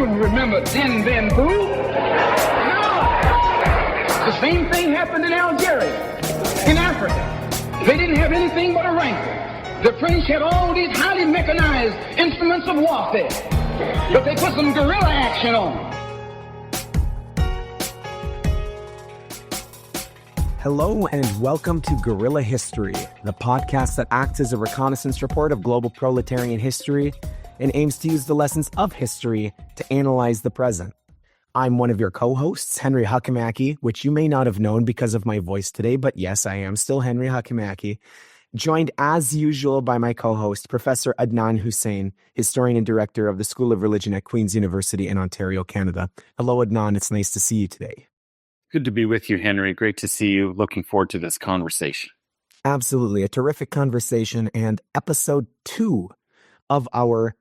You remember Din Ben Phu? No. The same thing happened in Algeria, in Africa. They didn't have anything but a rifle. The French had all these highly mechanized instruments of warfare, but they put some guerrilla action on them. Hello and welcome to Guerrilla History, the podcast that acts as a reconnaissance report of global proletarian history and aims to use the lessons of history to analyze the present. I'm one of your co-hosts, Henry Huckamacky, which you may not have known because of my voice today, but yes, I am still Henry Huckamacky, joined as usual by my co-host, Professor Adnan Hussain, historian and director of the School of Religion at Queen's University in Ontario, Canada. Hello, Adnan. It's nice to see you today. Good to be with you, Henry. Great to see you. Looking forward to this conversation. Absolutely. A terrific conversation and episode 2 of our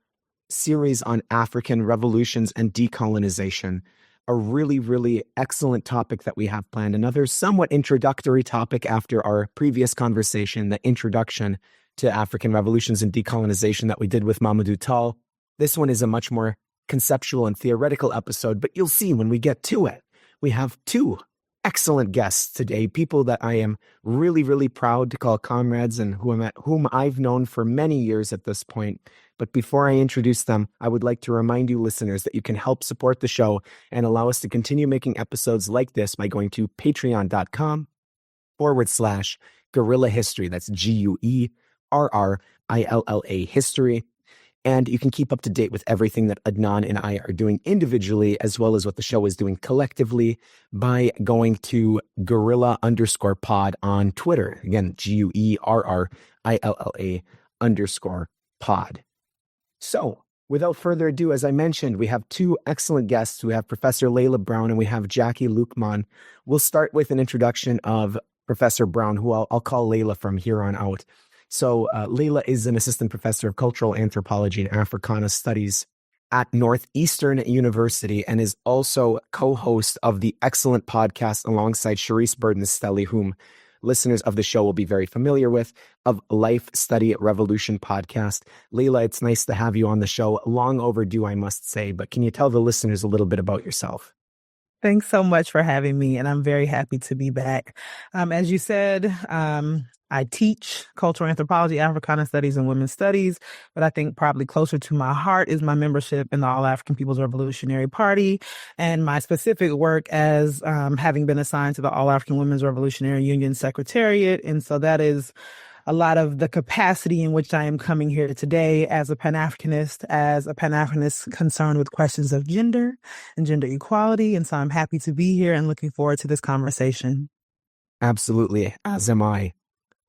series on African revolutions and decolonization. A really, really excellent topic that we have planned. Another somewhat introductory topic after our previous conversation, the introduction to African revolutions and decolonization that we did with Mamadou Tall. This one is a much more conceptual and theoretical episode, but you'll see when we get to it. We have 2 excellent guests today, people that I am really, really proud to call comrades and whom I've known for many years at this point. But before I introduce them, I would like to remind you listeners that you can help support the show and allow us to continue making episodes like this by going to patreon.com/Guerrilla History. That's GUERRILLA History. And you can keep up to date with everything that Adnan and I are doing individually, as well as what the show is doing collectively, by going to Guerrilla_pod on Twitter. Again, GUERRILLA_pod. So, without further ado, as I mentioned, we have 2 excellent guests. We have Professor Layla Brown and we have Jacquie Luqman. We'll start with an introduction of Professor Brown, who I'll call Layla from here on out. So Layla is an assistant professor of cultural anthropology and Africana studies at Northeastern University and is also co-host of the excellent podcast alongside Charisse Burden-Stelly, whom listeners of the show will be very familiar with, of Life Study Revolution podcast. Layla, it's nice to have you on the show. Long overdue, I must say, but can you tell the listeners a little bit about yourself? Thanks so much for having me, and I'm very happy to be back. As you said, I teach cultural anthropology, Africana studies, and women's studies, but I think probably closer to my heart is my membership in the All-African People's Revolutionary Party and my specific work as having been assigned to the All-African Women's Revolutionary Union Secretariat. And so that is a lot of the capacity in which I am coming here today as a Pan-Africanist concerned with questions of gender and gender equality. And so I'm happy to be here and looking forward to this conversation. Absolutely, as am I.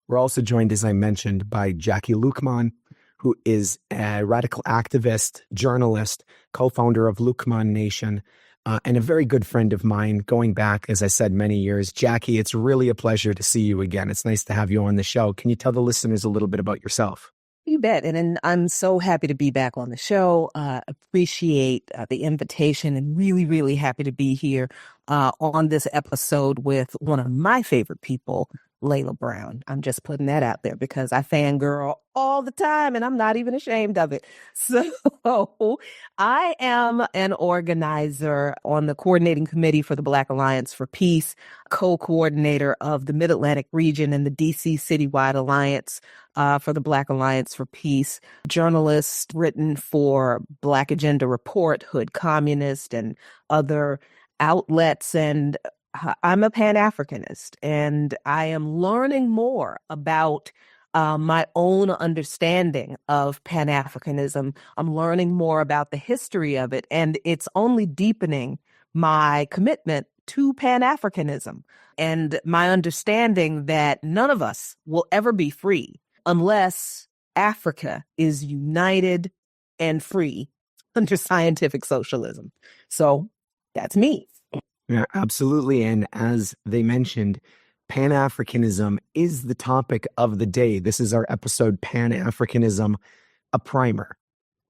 We're also joined, as I mentioned, by Jacquie Luqman, who is a radical activist, journalist, co-founder of Luqman Nation, and a very good friend of mine going back, as I said, many years. Jacquie, it's really a pleasure to see you again. It's nice to have you on the show. Can you tell the listeners a little bit about yourself? You bet. And I'm so happy to be back on the show. Appreciate the invitation and really, really happy to be here on this episode with one of my favorite people, Layla Brown. I'm just putting that out there because I fangirl all the time and I'm not even ashamed of it. So I am an organizer on the coordinating committee for the Black Alliance for Peace, co-coordinator of the Mid-Atlantic region and the DC Citywide Alliance for the Black Alliance for Peace, journalist written for Black Agenda Report, Hood Communist, and other outlets. And I'm a Pan-Africanist, and I am learning more about my own understanding of Pan-Africanism. I'm learning more about the history of it, and it's only deepening my commitment to Pan-Africanism and my understanding that none of us will ever be free unless Africa is united and free under scientific socialism. So that's me. Yeah, absolutely. And as they mentioned, Pan-Africanism is the topic of the day. This is our episode, Pan-Africanism, a primer.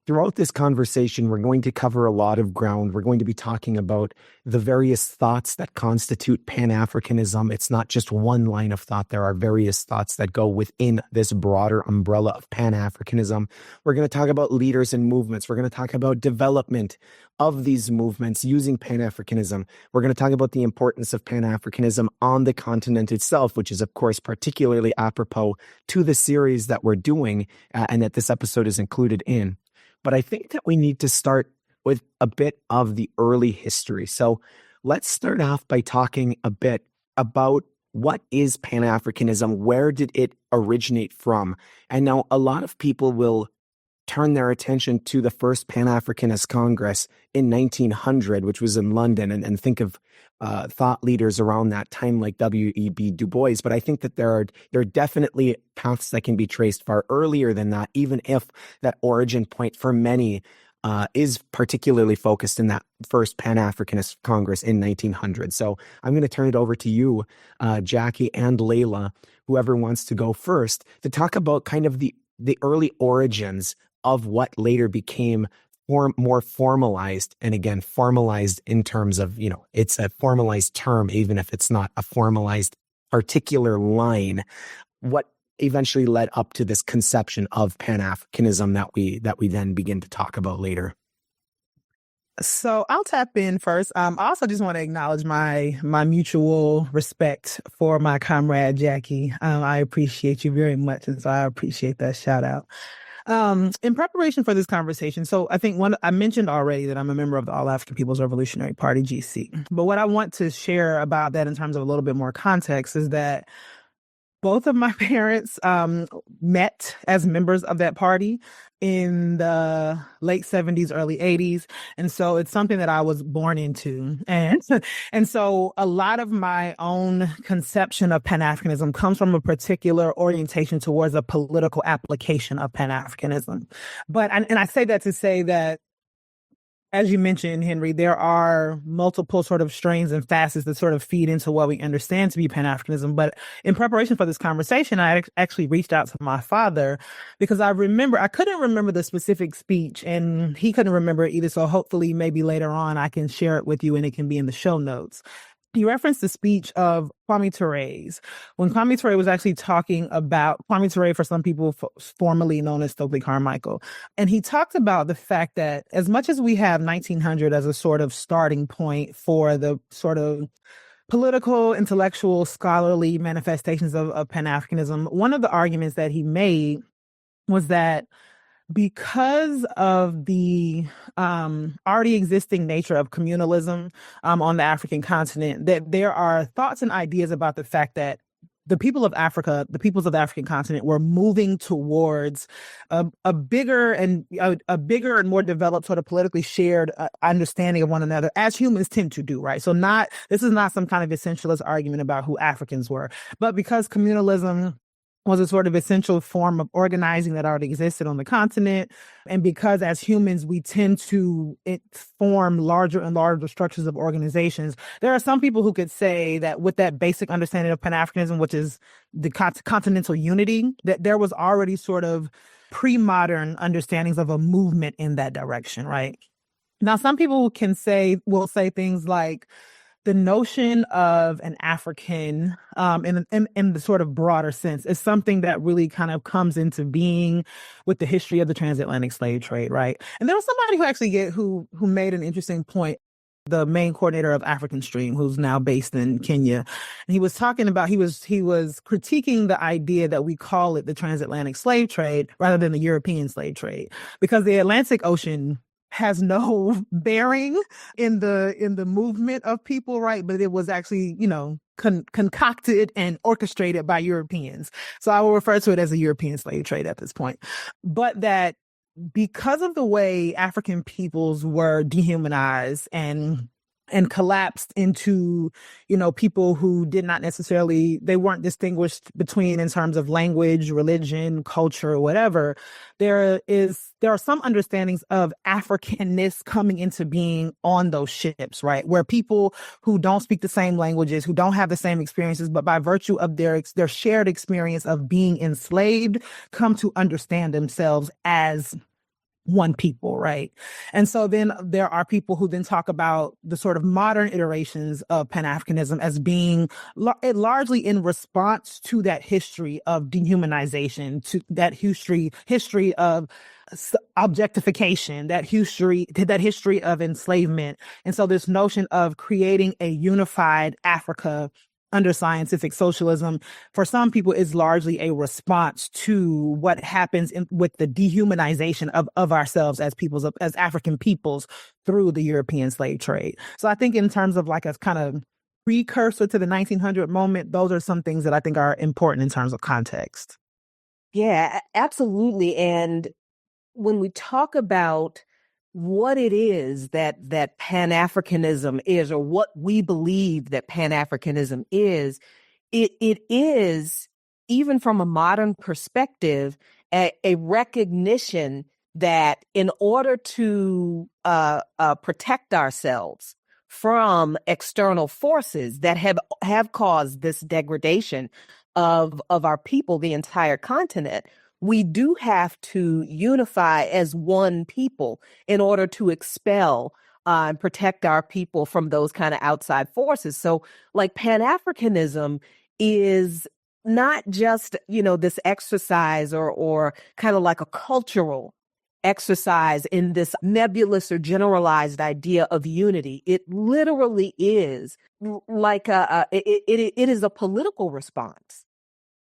Throughout this conversation, we're going to cover a lot of ground. We're going to be talking about the various thoughts that constitute Pan-Africanism. It's not just one line of thought. There are various thoughts that go within this broader umbrella of Pan-Africanism. We're going to talk about leaders and movements. We're going to talk about development of these movements using Pan-Africanism. We're going to talk about the importance of Pan-Africanism on the continent itself, which is, of course, particularly apropos to the series that we're doing and that this episode is included in. But I think that we need to start with a bit of the early history. So let's start off by talking a bit about what is Pan-Africanism? Where did it originate from? And now a lot of people will turn their attention to the first Pan-Africanist Congress in 1900, which was in London, and think of thought leaders around that time like W.E.B. Du Bois. But I think that there are definitely paths that can be traced far earlier than that, even if that origin point for many is particularly focused in that first Pan-Africanist Congress in 1900. So I'm going to turn it over to you, Jacquie and Layla, whoever wants to go first, to talk about kind of the early origins of what later became more formalized, and again, formalized in terms of, it's a formalized term, even if it's not a formalized particular line, what eventually led up to this conception of Pan-Africanism that we then begin to talk about later. So I'll tap in first. I also just want to acknowledge my mutual respect for my comrade, Jacquie. I appreciate you very much, and so I appreciate that shout out. In preparation for this conversation, so I think I mentioned already that I'm a member of the All African People's Revolutionary Party, GC. But what I want to share about that in terms of a little bit more context is that both of my parents met as members of that party in the late 70s, early 80s. And so it's something that I was born into. And so a lot of my own conception of Pan-Africanism comes from a particular orientation towards a political application of Pan-Africanism. And I say that to say that, as you mentioned, Henry, there are multiple sort of strains and facets that sort of feed into what we understand to be Pan-Africanism. But in preparation for this conversation, I actually reached out to my father because I couldn't remember the specific speech and he couldn't remember it either. So hopefully maybe later on I can share it with you and it can be in the show notes. He referenced the speech of Kwame Ture's when Kwame Ture was actually talking about Kwame Ture, for some people formerly known as Stokely Carmichael. And he talked about the fact that as much as we have 1900 as a sort of starting point for the sort of political, intellectual, scholarly manifestations of Pan-Africanism, one of the arguments that he made was that because of the already existing nature of communalism on the African continent, that there are thoughts and ideas about the fact that the people of Africa, the peoples of the African continent, were moving towards a bigger and more developed sort of politically shared understanding of one another, as humans tend to do, right? So this is not some kind of essentialist argument about who Africans were, but because communalism was a sort of essential form of organizing that already existed on the continent. And because as humans, we tend to form larger and larger structures of organizations, there are some people who could say that with that basic understanding of Pan-Africanism, which is the continental unity, that there was already sort of pre-modern understandings of a movement in that direction, right? Now, some people will say things like, the notion of an African in the sort of broader sense is something that really kind of comes into being with the history of the transatlantic slave trade, right? And there was somebody who made an interesting point, the main coordinator of African Stream, who's now based in Kenya. And he was talking about, he was critiquing the idea that we call it the transatlantic slave trade rather than the European slave trade, because the Atlantic Ocean has no bearing in the movement of people, right? But it was actually, concocted and orchestrated by Europeans. So I will refer to it as a European slave trade at this point. But that because of the way African peoples were dehumanized and collapsed into, people who did not necessarily, they weren't distinguished between in terms of language, religion, culture, whatever. There are some understandings of Africanness coming into being on those ships, right? Where people who don't speak the same languages, who don't have the same experiences, but by virtue of their shared experience of being enslaved, come to understand themselves as one people, right? And so then there are people who then talk about the sort of modern iterations of Pan-Africanism as being largely in response to that history of dehumanization, to that history of objectification, that history of enslavement. And so this notion of creating a unified Africa under scientific socialism, for some people, is largely a response to what happens with the dehumanization of ourselves as peoples, as African peoples, through the European slave trade. So I think in terms of like a kind of precursor to the 1900 moment, those are some things that I think are important in terms of context. Yeah, absolutely. And when we talk about what it is that Pan-Africanism is, or what we believe that Pan-Africanism is, it is, even from a modern perspective, a recognition that in order to protect ourselves from external forces that have caused this degradation of our people, the entire continent, we do have to unify as one people in order to expel and protect our people from those kind of outside forces. So, like, Pan-Africanism is not just, this exercise or kind of like a cultural exercise in this nebulous or generalized idea of unity. It literally is like it is a political response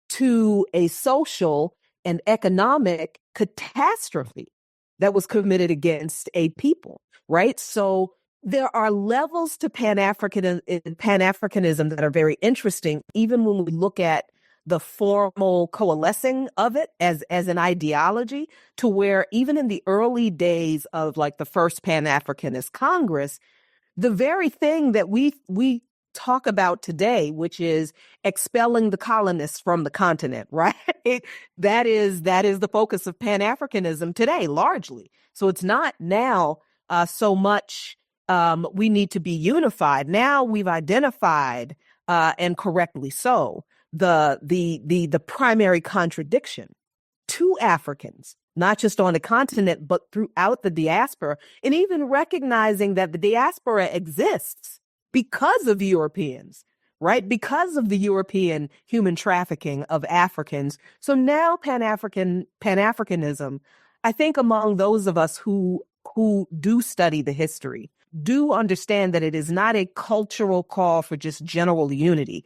to a social and economic catastrophe that was committed against a people, right? So there are levels to Pan-Africanism that are very interesting, even when we look at the formal coalescing of it as an ideology, to where even in the early days of like the first Pan-Africanist Congress, the very thing that we talk about today, which is expelling the colonists from the continent, right? That is the focus of Pan-Africanism today, largely. So it's not now so much we need to be unified. Now we've identified, and correctly so, the primary contradiction to Africans, not just on the continent, but throughout the diaspora, and even recognizing that the diaspora exists because of Europeans, right? Because of the European human trafficking of Africans. So now Pan-Africanism, I think among those of us who do study the history, do understand that it is not a cultural call for just general unity.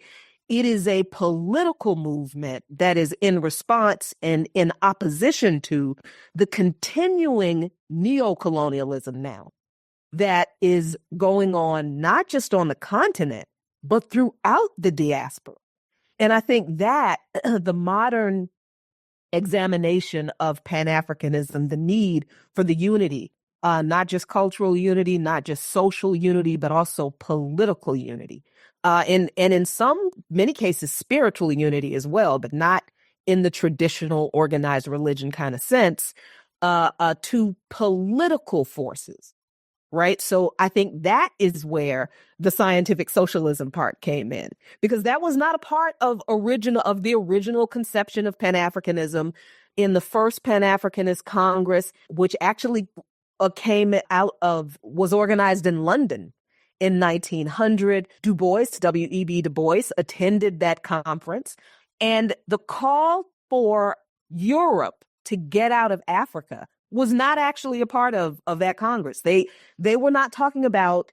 It is a political movement that is in response and in opposition to the continuing neocolonialism now that is going on, not just on the continent, but throughout the diaspora. And I think that the modern examination of Pan-Africanism, the need for the unity, not just cultural unity, not just social unity, but also political unity. And in many cases, spiritual unity as well, but not in the traditional organized religion kind of sense, to political forces. Right. So I think that is where the scientific socialism part came in, because that was not a part of the original conception of Pan-Africanism in the first Pan-Africanist Congress, which actually was organized in London in 1900. W.E.B. Du Bois attended that conference, and the call for Europe to get out of Africa was not actually a part of that Congress. They were not talking about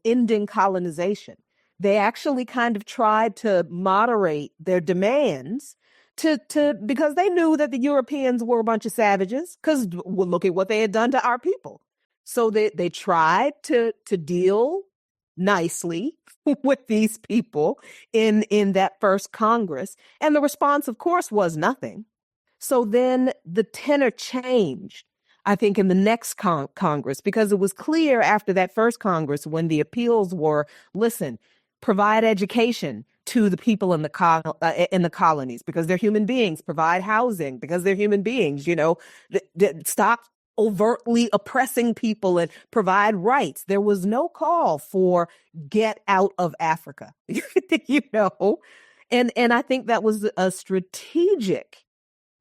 ending colonization. They actually kind of tried to moderate their demands because they knew that the Europeans were a bunch of savages, because look at what they had done to our people. So they tried to deal nicely with these people in that first Congress. And the response, of course, was nothing. So then the tenor changed, I think, in the next Congress, because it was clear after that first Congress, when the appeals were, listen, provide education to the people in the colonies, because they're human beings, provide housing because they're human beings, stop overtly oppressing people and provide rights. There was no call for get out of Africa, and I think that was a strategic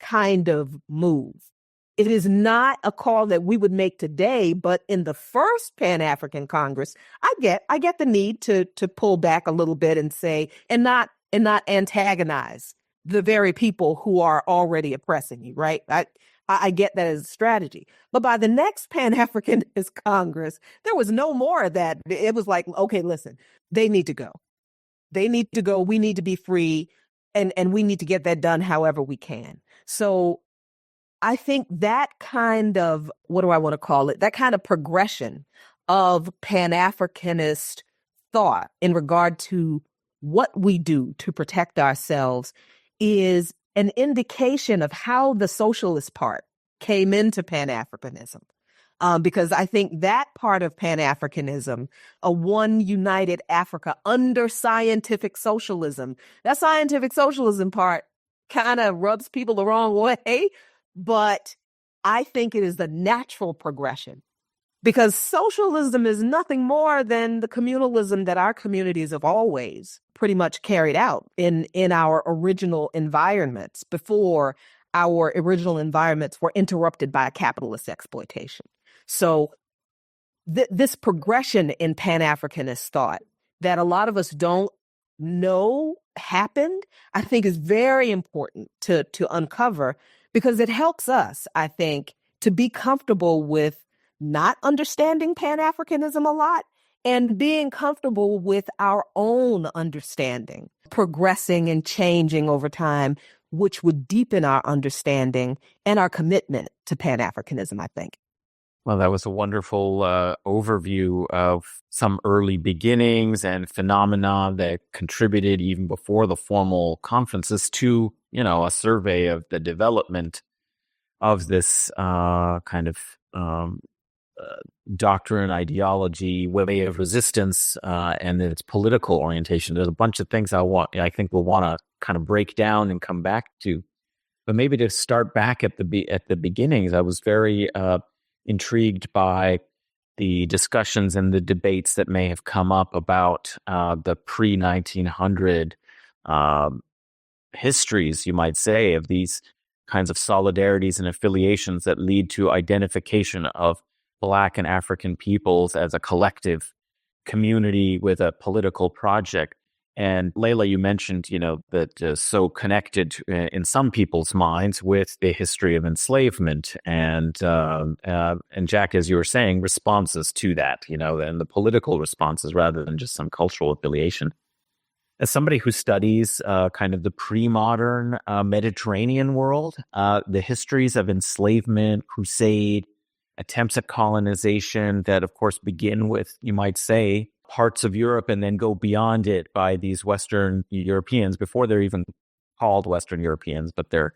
kind of move It is not a call that we would make today, but in the first Pan-African Congress, I get the need to pull back a little bit and say, and not antagonize the very people who are already oppressing you, right? I get that as a strategy. But by the next Pan-Africanist Congress, there was no more of that. It was like, okay, listen, they need to go. They need to go. We need to be free, and we need to get that done however we can. So I think that kind of, what do I want to call it? That kind of progression of Pan-Africanist thought in regard to what we do to protect ourselves is an indication of how the socialist part came into Pan-Africanism. Because I think that part of Pan-Africanism, a one united Africa under scientific socialism, that scientific socialism part kind of rubs people the wrong way. But I think it is the natural progression, because socialism is nothing more than the communalism that our communities have always pretty much carried out in our original environments before our original environments were interrupted by capitalist exploitation. So this progression in Pan-Africanist thought that a lot of us don't know happened, I think is very important to uncover, because it helps us, I think, to be comfortable with not understanding Pan-Africanism a lot and being comfortable with our own understanding, progressing and changing over time, which would deepen our understanding and our commitment to Pan-Africanism, I think. Well, that was a wonderful overview of some early beginnings and phenomena that contributed even before the formal conferences to, a survey of the development of this kind of doctrine, ideology, way of resistance, and its political orientation. There's a bunch of things I think we'll want to kind of break down and come back to. But maybe to start back at the beginnings, I was very intrigued by the discussions and the debates that may have come up about the pre-1900 histories, you might say, of these kinds of solidarities and affiliations that lead to identification of Black and African peoples as a collective community with a political project. And Layla, you mentioned, that so connected in some people's minds with the history of enslavement, and Jack, as you were saying, responses to that, and the political responses rather than just some cultural affiliation. As somebody who studies kind of the pre-modern Mediterranean world, the histories of enslavement, crusade, attempts at colonization that, of course, begin with, you might say, parts of Europe and then go beyond it by these Western Europeans before they're even called Western Europeans, but they're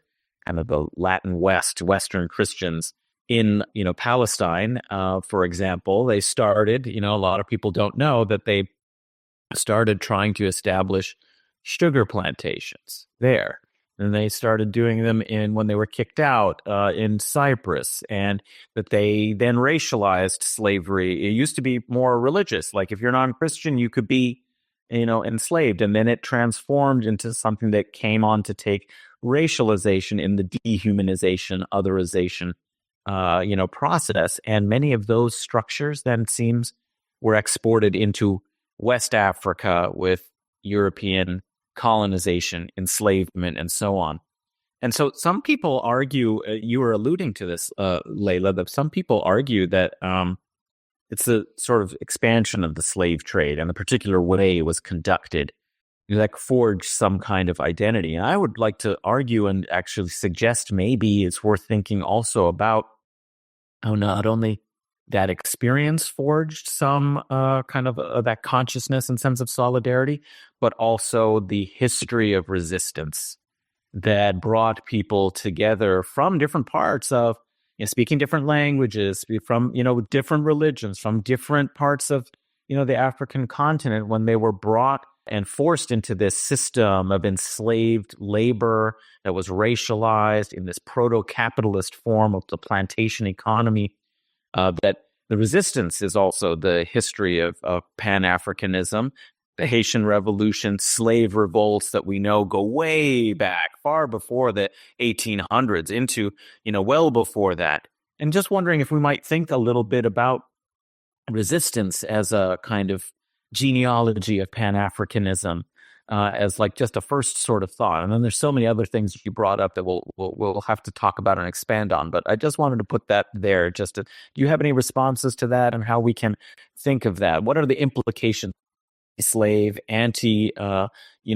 kind of the Latin West, Western Christians in, Palestine, for example. They started, a lot of people don't know that they started trying to establish sugar plantations there. And they started doing them when they were kicked out in Cyprus, and that they then racialized slavery. It used to be more religious. Like if you're non-Christian, you could be, enslaved. And then it transformed into something that came on to take racialization in the dehumanization, otherization, process. And many of those structures then were exported into West Africa with European colonization, enslavement, and so on. And so some people argue, you were alluding to this, Layla, that some people argue that it's a sort of expansion of the slave trade and the particular way it was conducted that forged some kind of identity. And I would like to argue and actually suggest maybe it's worth thinking also about how not only that experience forged some kind of that consciousness and sense of solidarity, but also the history of resistance that brought people together from different parts of, speaking different languages, from, different religions, from different parts of, the African continent, when they were brought and forced into this system of enslaved labor that was racialized in this proto-capitalist form of the plantation economy. That the resistance is also the history of Pan-Africanism, the Haitian Revolution, slave revolts that we know go way back, far before the 1800s, into, well before that. And just wondering if we might think a little bit about resistance as a kind of genealogy of Pan-Africanism, as like just a first sort of thought. And then there's so many other things you brought up that we'll have to talk about and expand on. But I just wanted to put that there. Do you have any responses to that and how we can think of that? What are the implications? Slave,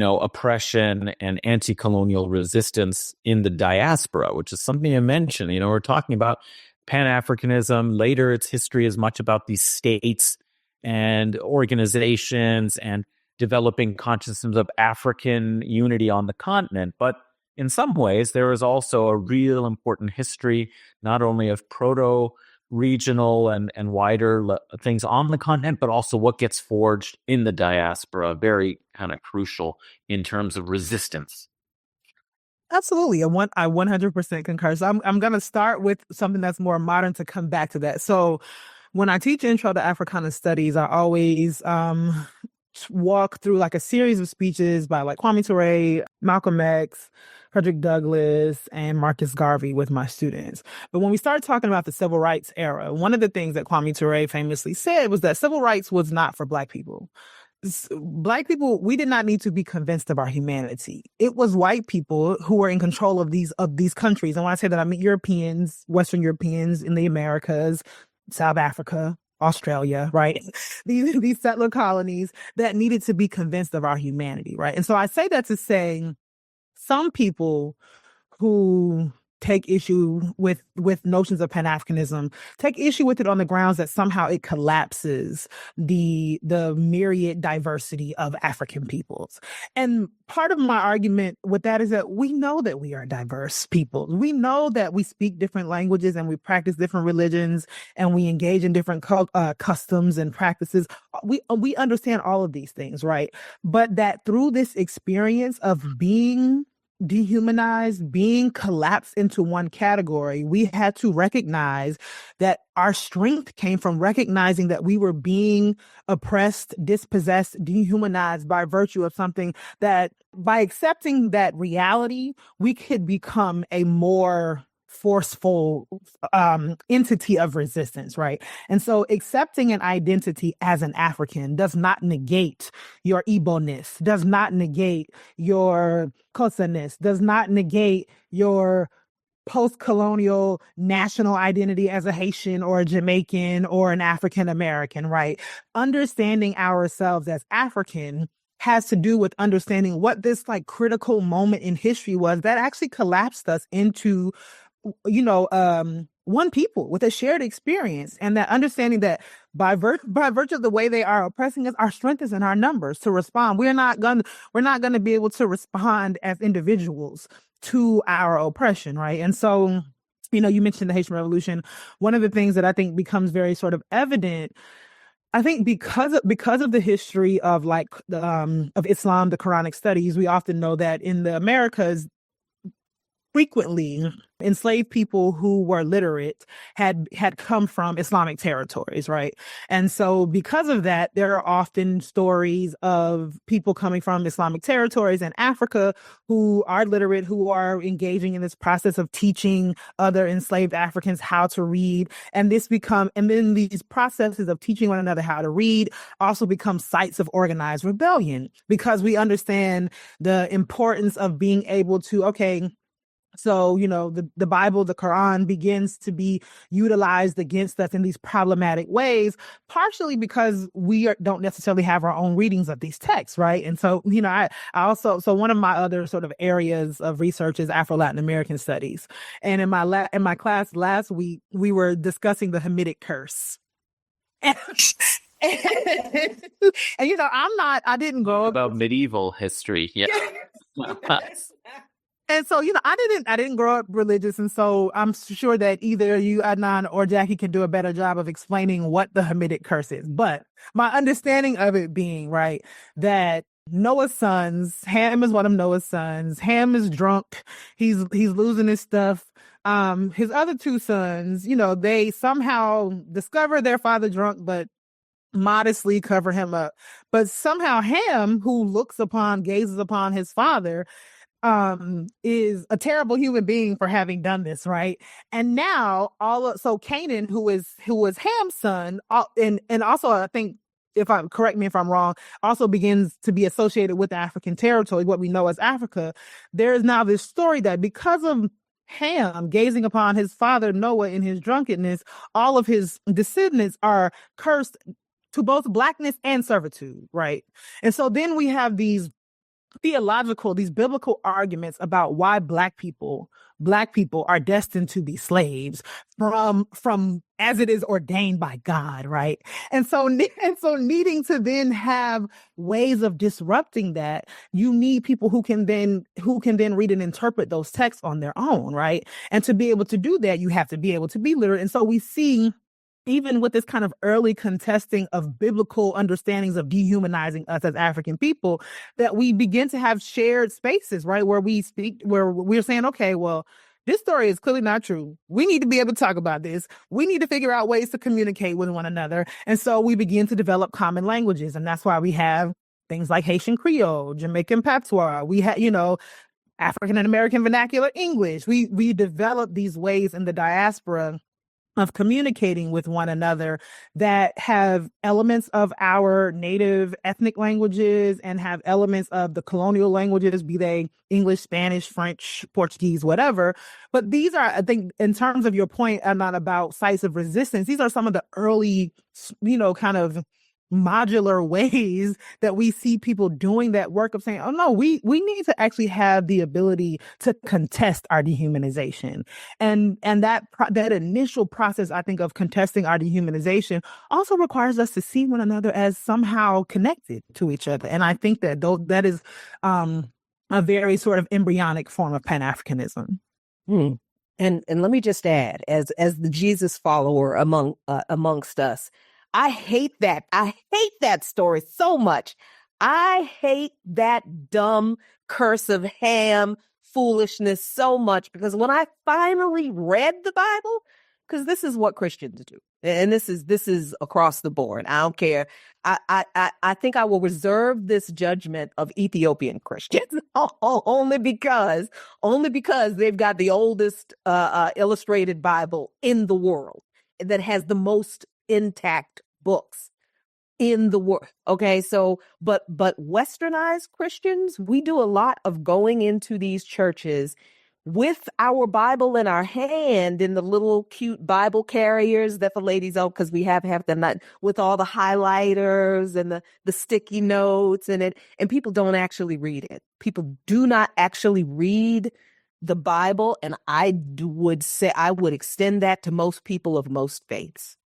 oppression and anti-colonial resistance in the diaspora, which is something you mentioned. We're talking about Pan-Africanism. Later, its history is much about these states and organizations and developing consciousness of African unity on the continent. But in some ways, there is also a real important history, not only of proto-regional and wider things on the continent, but also what gets forged in the diaspora, very kind of crucial in terms of resistance. Absolutely. I 100% concur. So I'm going to start with something that's more modern to come back to that. So when I teach Intro to Africana Studies, I always walk through like a series of speeches by like Kwame Ture, Malcolm X, Frederick Douglass, and Marcus Garvey with my students. But when we started talking about the civil rights era, one of the things that Kwame Ture famously said was that civil rights was not for Black people. Black people, we did not need to be convinced of our humanity. It was white people who were in control of these countries. And when I say that, I mean Europeans, Western Europeans in the Americas, South Africa, Australia, right? These settler colonies that needed to be convinced of our humanity, right? And so I say that to say some people who take issue with notions of Pan-Africanism take issue with it on the grounds that somehow it collapses the myriad diversity of African peoples. And part of my argument with that is that we know that we are diverse people. We know that we speak different languages and we practice different religions and we engage in different customs and practices. We understand all of these things, right? But that through this experience of being dehumanized, being collapsed into one category, we had to recognize that our strength came from recognizing that we were being oppressed, dispossessed, dehumanized by virtue of something that by accepting that reality, we could become a more forceful entity of resistance, right? And so accepting an identity as an African does not negate your Igbo-ness, does not negate your Xhosa-ness, does not negate your post-colonial national identity as a Haitian or a Jamaican or an African American, right? Understanding ourselves as African has to do with understanding what this like critical moment in history was that actually collapsed us into one people with a shared experience, and that understanding that by virtue of the way they are oppressing us, our strength is in our numbers to respond. We're not going to be able to respond as individuals to our oppression, right? And so, you mentioned the Haitian Revolution. One of the things that I think becomes very sort of evident, I think because of the history of of Islam, the Quranic studies, we often know that in the Americas, frequently enslaved people who were literate had come from Islamic territories, right? And so because of that, there are often stories of people coming from Islamic territories in Africa who are literate, who are engaging in this process of teaching other enslaved Africans how to read. And then these processes of teaching one another how to read also become sites of organized rebellion, because we understand the importance of being able to, so, the Bible, the Quran begins to be utilized against us in these problematic ways, partially because we don't necessarily have our own readings of these texts, right? And so, I also, one of my other sort of areas of research is Afro-Latin American studies. And in my class last week, we were discussing the Hamitic curse. And I didn't go about medieval history. Yeah. And so, I didn't grow up religious. And so I'm sure that either you, Adnan, or Jacquie can do a better job of explaining what the Hamitic curse is. But my understanding of it being, right, that Noah's sons, Ham is one of Noah's sons. Ham is drunk. He's losing his stuff. His other two sons, they somehow discover their father drunk, but modestly cover him up. But somehow Ham, who gazes upon his father, is a terrible human being for having done this, right? And now so Canaan, who was Ham's son, and also I think, correct me if I'm wrong, also begins to be associated with the African territory, what we know as Africa. There is now this story that because of Ham gazing upon his father Noah in his drunkenness, all of his descendants are cursed to both blackness and servitude, right? And so then we have these biblical arguments about why black people are destined to be slaves from as it is ordained by God, right? And so needing to then have ways of disrupting that, you need people who can then read and interpret those texts on their own, right? And to be able to do that, you have to be able to be literate. And so we see, even with this kind of early contesting of biblical understandings of dehumanizing us as African people, that we begin to have shared spaces, right? Where we're saying, okay, well, this story is clearly not true. We need to be able to talk about this. We need to figure out ways to communicate with one another. And so we begin to develop common languages. And that's why we have things like Haitian Creole, Jamaican Patois. We have, African and American vernacular English. We develop these ways in the diaspora of communicating with one another that have elements of our native ethnic languages and have elements of the colonial languages, be they English, Spanish, French, Portuguese, whatever. But these are, I think, in terms of your point, not about sites of resistance, these are some of the early, kind of modular ways that we see people doing that work of saying, oh no, we need to actually have the ability to contest our dehumanization. And that initial process, I think, of contesting our dehumanization also requires us to see one another as somehow connected to each other. And I think that that is a very sort of embryonic form of Pan-Africanism. And let me just add, as the Jesus follower amongst us, I hate that. I hate that story so much. I hate that dumb curse of Ham foolishness so much, because when I finally read the Bible, because this is what Christians do, and this is across the board. I don't care. I think I will reserve this judgment of Ethiopian Christians only because they've got the oldest illustrated Bible in the world that has the most intact books in the world. Okay, so but Westernized Christians, we do a lot of going into these churches with our Bible in our hand, in the little cute Bible carriers that the ladies own, because we have them with all the highlighters and the sticky notes and people don't actually read it. People do not actually read the Bible, and I would extend that to most people of most faiths.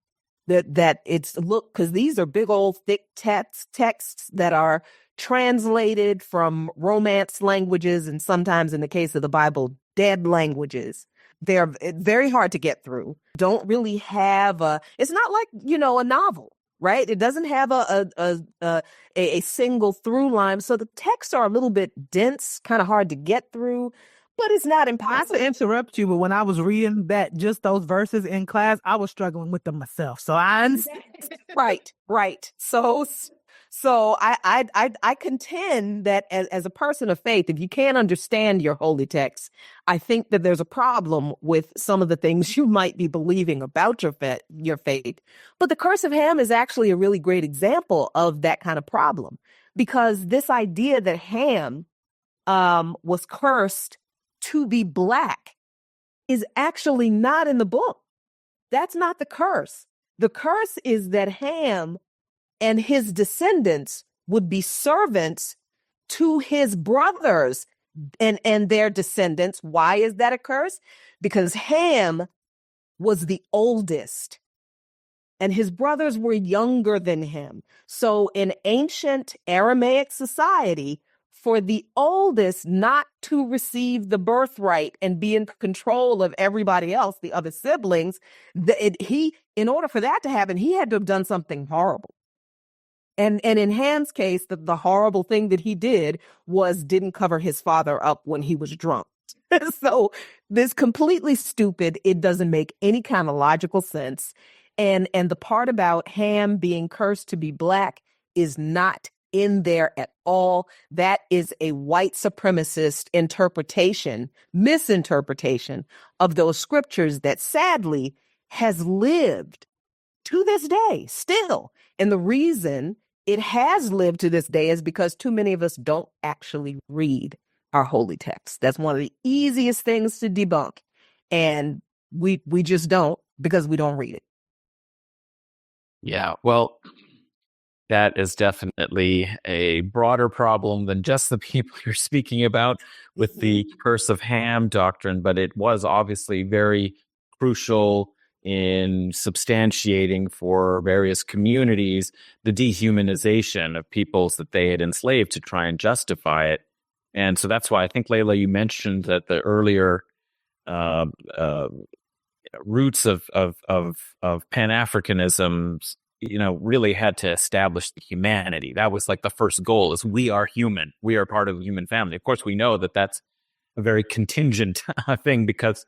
That it's because these are big old thick texts that are translated from Romance languages, and sometimes in the case of the Bible, dead languages. They're very hard to get through. Don't really have it's not like, a novel, right? It doesn't have a single through line. So the texts are a little bit dense, kind of hard to get through. But it's not impossible. Not to interrupt you, but when I was reading just those verses in class, I was struggling with them myself. So I understand. Right. So I contend that as a person of faith, if you can't understand your holy text, I think that there's a problem with some of the things you might be believing about your faith. But the curse of Ham is actually a really great example of that kind of problem, because this idea that Ham was cursed to be black is actually not in the book. That's not the curse. The curse is that Ham and his descendants would be servants to his brothers and their descendants. Why is that a curse? Because Ham was the oldest and his brothers were younger than him. So in ancient Aramaic society, for the oldest not to receive the birthright and be in control of everybody else, the other siblings, in order for that to happen, he had to have done something horrible. And in Ham's case, the horrible thing that he did was didn't cover his father up when he was drunk. So this completely stupid. It doesn't make any kind of logical sense. And the part about Ham being cursed to be Black is not in there at all. That is a white supremacist misinterpretation of those scriptures that sadly has lived to this day still. And the reason it has lived to this day is because too many of us don't actually read our holy text. That's one of the easiest things to debunk. And we just don't, because we don't read it. Yeah, well, that is definitely a broader problem than just the people you're speaking about with the curse of Ham doctrine, but it was obviously very crucial in substantiating for various communities the dehumanization of peoples that they had enslaved to try and justify it. And so that's why I think, Layla, you mentioned that the earlier roots of Pan-Africanism, really had to establish the humanity. That was like the first goal: is we are human. We are part of the human family. Of course, we know that that's a very contingent thing, because,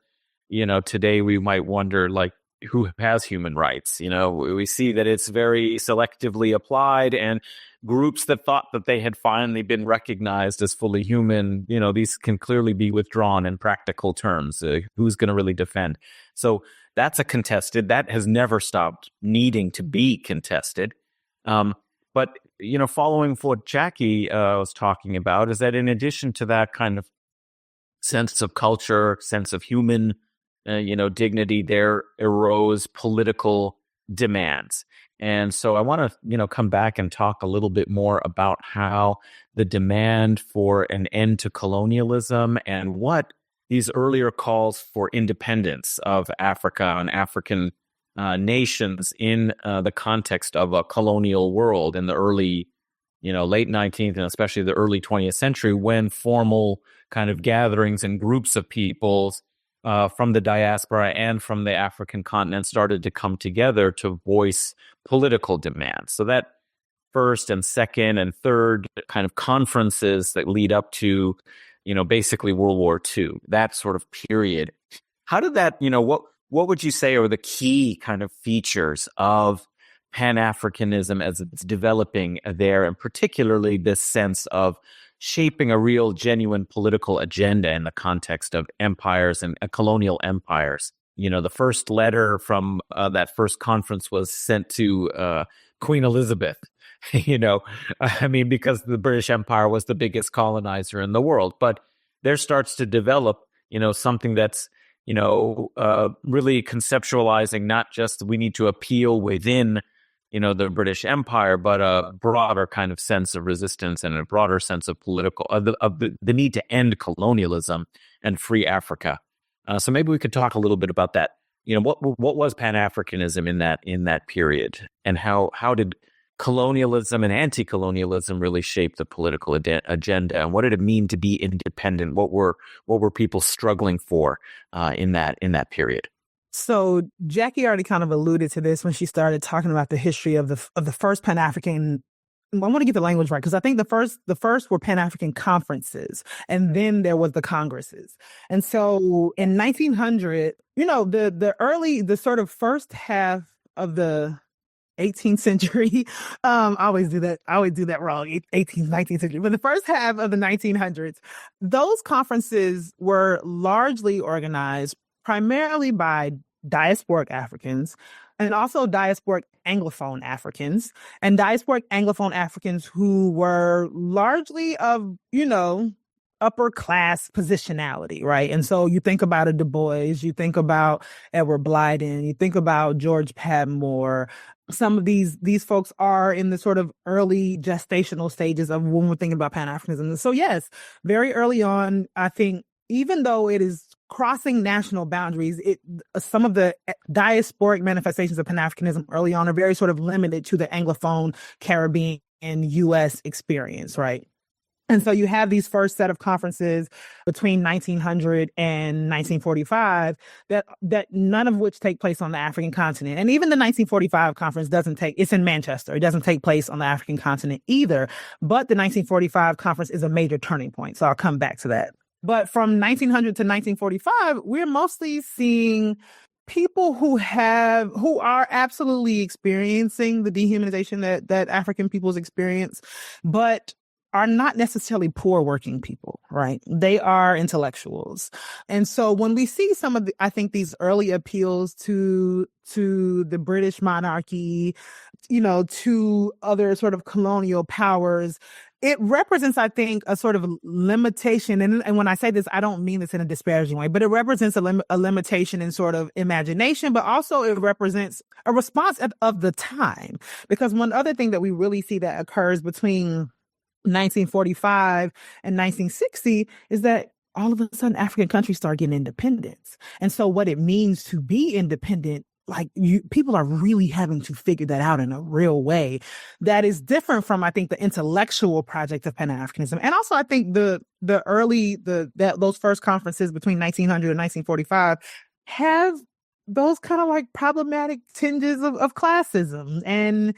today we might wonder, like, who has human rights? We see that it's very selectively applied, and groups that thought that they had finally been recognized as fully human, these can clearly be withdrawn in practical terms. Who's going to really defend? So that's that has never stopped needing to be contested. But, following what Jacquie was talking about, is that in addition to that kind of sense of culture, sense of human dignity, there arose political demands. And so I want to, come back and talk a little bit more about how the demand for an end to colonialism and what these earlier calls for independence of Africa and African nations in the context of a colonial world in the early, late 19th and especially the early 20th century, when formal kind of gatherings and groups of peoples from the diaspora and from the African continent started to come together to voice political demands. So that first and second and third kind of conferences that lead up to, basically World War II, that sort of period. How did that, what would you say are the key kind of features of Pan-Africanism as it's developing there, and particularly this sense of shaping a real, genuine political agenda in the context of empires and colonial empires? The first letter from that first conference was sent to Queen Elizabeth, because the British Empire was the biggest colonizer in the world. But there starts to develop, something that's, really conceptualizing not just we need to appeal within, the British Empire, but a broader kind of sense of resistance and a broader sense of political, the need to end colonialism and free Africa. So maybe we could talk a little bit about that. What was Pan-Africanism in that period, and how did colonialism and anti-colonialism really shape the political agenda, and what did it mean to be independent? What were people struggling for in that period? So Jacquie already kind of alluded to this when she started talking about the history of the first Pan-African. I want to get the language right, because I think the first were Pan-African conferences, and then there was the congresses. And so in 1900, the sort of first half of the 18th century, I always do that wrong, 18th, 19th century, but the first half of the 1900s, those conferences were largely organized primarily by diasporic Africans, and also diasporic Anglophone Africans, and diasporic Anglophone Africans who were largely of, upper class positionality, right? And so you think about a Du Bois, you think about Edward Blyden, you think about George Padmore. Some of these folks are in the sort of early gestational stages of when we're thinking about Pan-Africanism. So yes, very early on, I think, even though it is crossing national boundaries, some of the diasporic manifestations of Pan-Africanism early on are very sort of limited to the Anglophone, Caribbean, and U.S. experience, right? And so you have these first set of conferences between 1900 and 1945 that none of which take place on the African continent. And even the 1945 conference it's in Manchester. It doesn't take place on the African continent either. But the 1945 conference is a major turning point. So I'll come back to that. But from 1900 to 1945, we're mostly seeing people who are absolutely experiencing the dehumanization that African peoples experience, but are not necessarily poor working people, right? They are intellectuals. And so when we see some of I think these early appeals to the British monarchy, to other sort of colonial powers, it represents, I think, a sort of limitation. And when I say this, I don't mean this in a disparaging way, but it represents a limitation in sort of imagination, but also it represents a response of the time. Because one other thing that we really see that occurs between 1945 and 1960 is that all of a sudden African countries start getting independence. And so what it means to be independent, people are really having to figure that out in a real way that is different from, I think, the intellectual project of Pan-Africanism. And also, I think those first conferences between 1900 and 1945 have those kind of like problematic tinges of classism and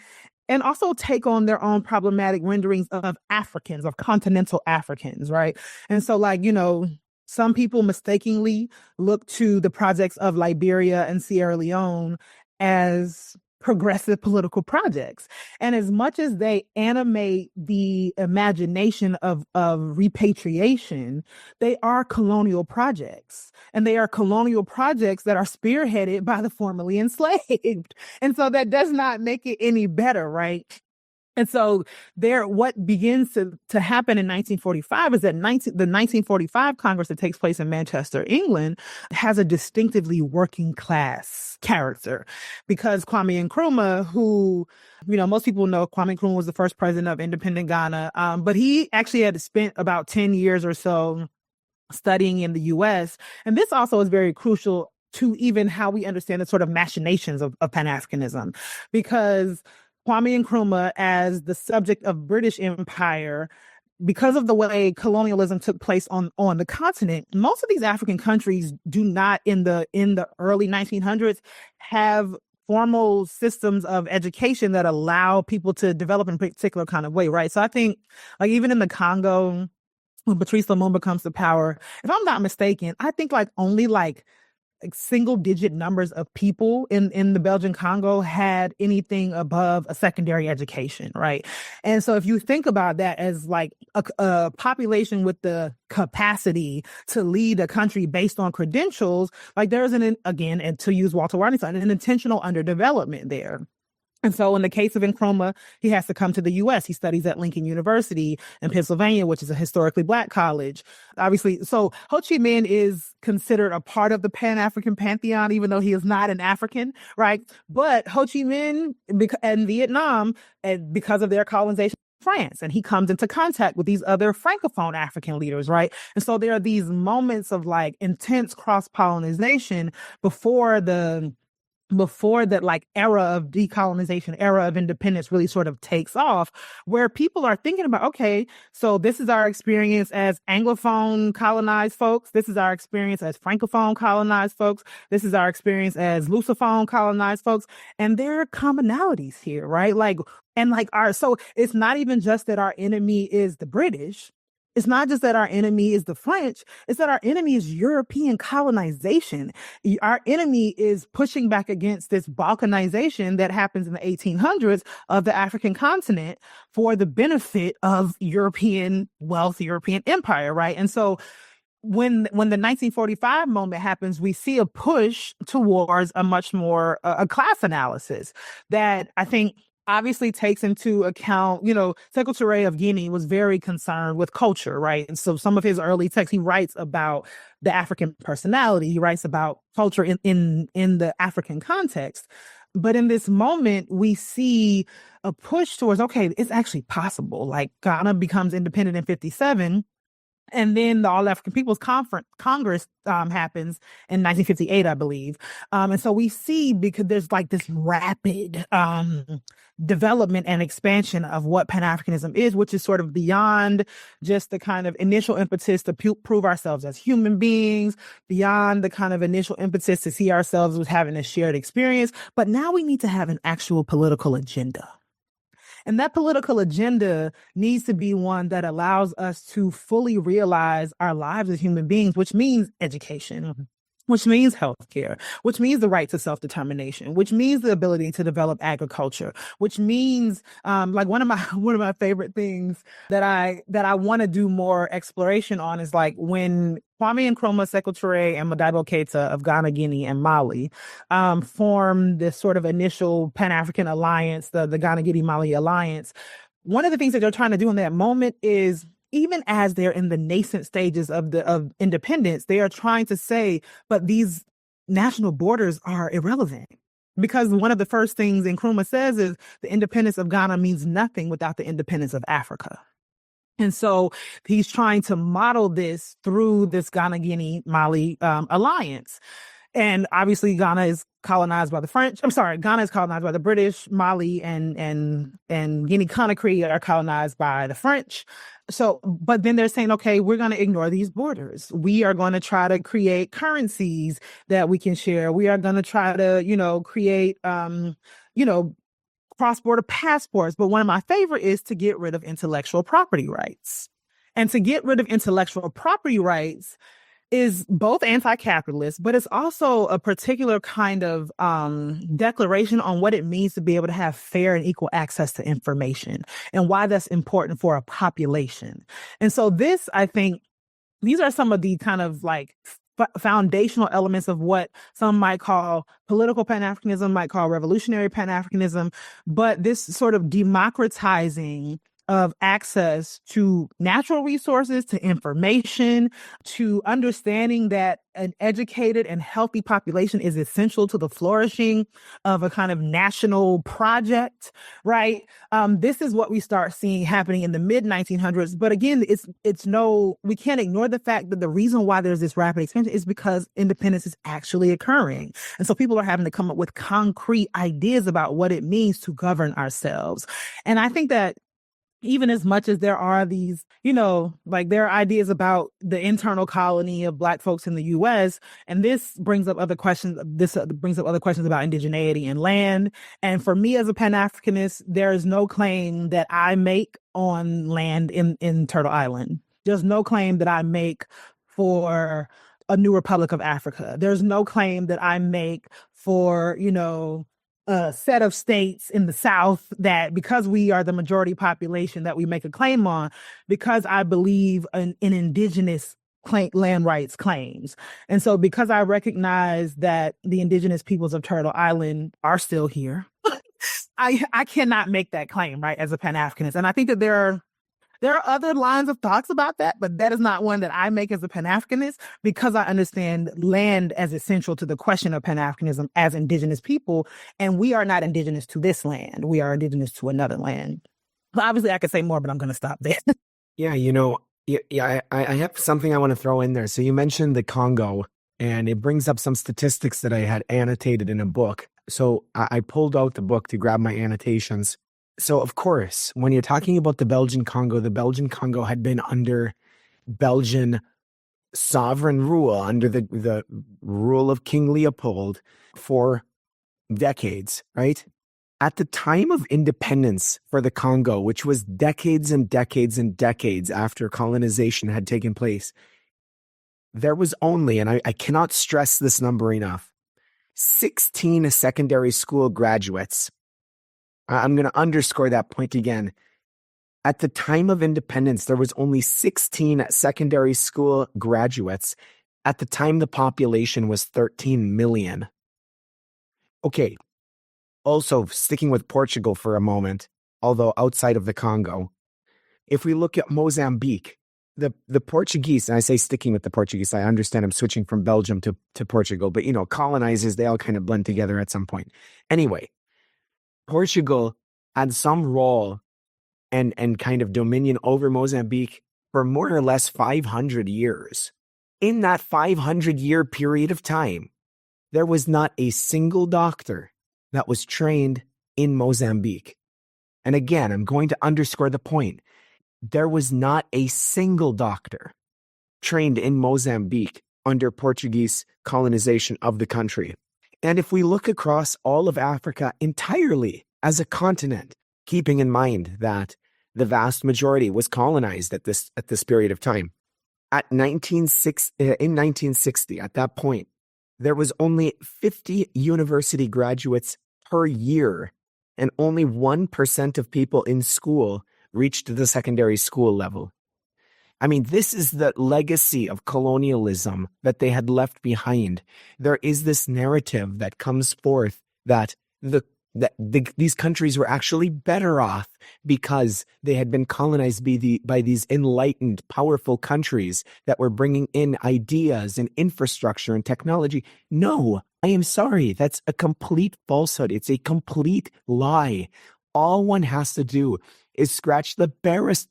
also take on their own problematic renderings of Africans, of continental Africans, right? And so, some people mistakenly look to the projects of Liberia and Sierra Leone as progressive political projects. And as much as they animate the imagination of repatriation, they are colonial projects. And they are colonial projects that are spearheaded by the formerly enslaved. And so that does not make it any better, right? And so what begins to happen in 1945 is that the 1945 Congress that takes place in Manchester, England, has a distinctively working class character, because Kwame Nkrumah, who, most people know Kwame Nkrumah was the first president of independent Ghana, but he actually had spent about 10 years or so studying in the U.S. And this also is very crucial to even how we understand the sort of machinations of Pan-Africanism, because Kwame Nkrumah, as the subject of British Empire, because of the way colonialism took place on the continent, most of these African countries do not, in the early 1900s, have formal systems of education that allow people to develop in a particular kind of way, right? So I think, even in the Congo, when Patrice Lumumba comes to power, if I'm not mistaken, I think only single digit numbers of people in the Belgian Congo had anything above a secondary education, right? And so if you think about that as a population with the capacity to lead a country based on credentials, there's again, and to use Walter Wiley's, an intentional underdevelopment there. And so in the case of Nkrumah, he has to come to the U.S. He studies at Lincoln University in Pennsylvania, which is a historically Black college. Obviously, so Ho Chi Minh is considered a part of the Pan-African pantheon, even though he is not an African, right? But Ho Chi Minh and Vietnam, and because of their colonization of France, and he comes into contact with these other Francophone African leaders, right? And so there are these moments of intense cross-pollination before that era of decolonization, era of independence really sort of takes off, where people are thinking about, okay, so this is our experience as Anglophone colonized folks. This is our experience as Francophone colonized folks. This is our experience as Lusophone colonized folks. And there are commonalities here, right? So it's not even just that our enemy is the British. It's not just that our enemy is the French, it's that our enemy is European colonization. Our enemy is pushing back against this balkanization that happens in the 1800s of the African continent for the benefit of European wealth, European empire, right? And so when the 1945 moment happens, we see a push towards a much more a class analysis that I think obviously takes into account, Sekou Touré of Guinea was very concerned with culture, right? And so some of his early texts, he writes about the African personality. He writes about culture in the African context. But in this moment, we see a push towards, okay, it's actually possible. Ghana becomes independent in 1957. And then the All African People's Congress happens in 1958, I believe. And so we see, because there's this rapid development and expansion of what Pan-Africanism is, which is sort of beyond just the kind of initial impetus to prove ourselves as human beings, beyond the kind of initial impetus to see ourselves as having a shared experience. But now we need to have an actual political agenda. And that political agenda needs to be one that allows us to fully realize our lives as human beings, which means education, which means healthcare, which means the right to self-determination, which means the ability to develop agriculture, which means like one of my favorite things that I want to do more exploration on is like when Kwame Nkrumah, Sekou Touré, and Modibo Keita of Ghana, Guinea, and Mali formed this sort of initial Pan-African alliance, the Ghana, Guinea, Mali alliance. One of the things that they're trying to do in that moment is, even as they're in the nascent stages of independence, they are trying to say, but these national borders are irrelevant. Because one of the first things Nkrumah says is the independence of Ghana means nothing without the independence of Africa. And so he's trying to model this through this Ghana, Guinea, Mali alliance. And obviously Ghana is colonized by the French. I'm sorry, Ghana is colonized by the British. Mali and Guinea-Conakry are colonized by the French. So, but then they're saying, okay, we're going to ignore these borders. We are going to try to create currencies that we can share. We are going to try to, create, cross-border passports. But one of my favorite is to get rid of intellectual property rights. And to get rid of intellectual property rights is both anti-capitalist, but it's also a particular kind of declaration on what it means to be able to have fair and equal access to information and why that's important for a population. And so this, I think, these are some of the kind of like foundational elements of what some might call political Pan-Africanism, might call revolutionary Pan-Africanism, but this sort of democratizing of access to natural resources, to information, to understanding that an educated and healthy population is essential to the flourishing of a kind of national project, right? This is what we start seeing happening in the mid-1900s. But again, we can't ignore the fact that the reason why there's this rapid expansion is because independence is actually occurring. And so people are having to come up with concrete ideas about what it means to govern ourselves. And I think that even as much as there are these, there are ideas about the internal colony of Black folks in the U.S., and this brings up other questions. This brings up other questions about indigeneity and land. And for me as a Pan-Africanist, there is no claim that I make on land in Turtle Island. There's no claim that I make for a new Republic of Africa. There's no claim that I make for, a set of states in the South that, because we are the majority population, that we make a claim on, because I believe in indigenous land rights claims. And so because I recognize that the indigenous peoples of Turtle Island are still here, I cannot make that claim, right, as a Pan-Africanist. And I think that there are other lines of thoughts about that, but that is not one that I make as a Pan-Africanist, because I understand land as essential to the question of Pan-Africanism as indigenous people. And we are not indigenous to this land. We are indigenous to another land. So obviously I could say more, but I'm going to stop there. Yeah, I have something I want to throw in there. So you mentioned the Congo, and it brings up some statistics that I had annotated in a book. So I pulled out the book to grab my annotations. So, of course, when you're talking about the Belgian Congo had been under Belgian sovereign rule, under the rule of King Leopold for decades, right? At the time of independence for the Congo, which was decades and decades and decades after colonization had taken place, there was only, and I cannot stress this number enough, 16 secondary school graduates. I'm going to underscore that point again. At the time of independence, there was only 16 secondary school graduates. At the time, the population was 13 million. Okay. Also, sticking with Portugal for a moment, although outside of the Congo, if we look at Mozambique, the Portuguese, and I say sticking with the Portuguese, I understand I'm switching from Belgium to Portugal, but colonizers, they all kind of blend together at some point. Anyway, Portugal had some role and kind of dominion over Mozambique for more or less 500 years. In that 500-year period of time, there was not a single doctor that was trained in Mozambique. And again, I'm going to underscore the point. There was not a single doctor trained in Mozambique under Portuguese colonization of the country. And if we look across all of Africa entirely as a continent, keeping in mind that the vast majority was colonized at this period of time, in 1960, at that point, there was only 50 university graduates per year, and only 1% of people in school reached the secondary school level. I mean, this is the legacy of colonialism that they had left behind. There is this narrative that comes forth that these countries were actually better off because they had been colonized by these enlightened, powerful countries that were bringing in ideas and infrastructure and technology. No, I am sorry. That's a complete falsehood. It's a complete lie. All one has to do is scratch the barest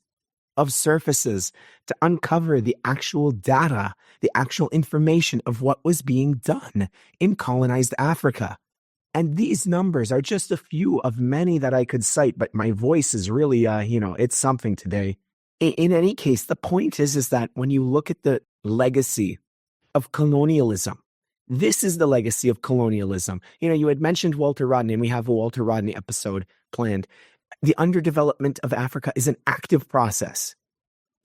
of surfaces to uncover the actual data, the actual information of what was being done in colonized Africa. And these numbers are just a few of many that I could cite, but my voice is really, it's something today. In any case, the point is that when you look at the legacy of colonialism, this is the legacy of colonialism. You had mentioned Walter Rodney, and we have a Walter Rodney episode planned. The underdevelopment of Africa is an active process.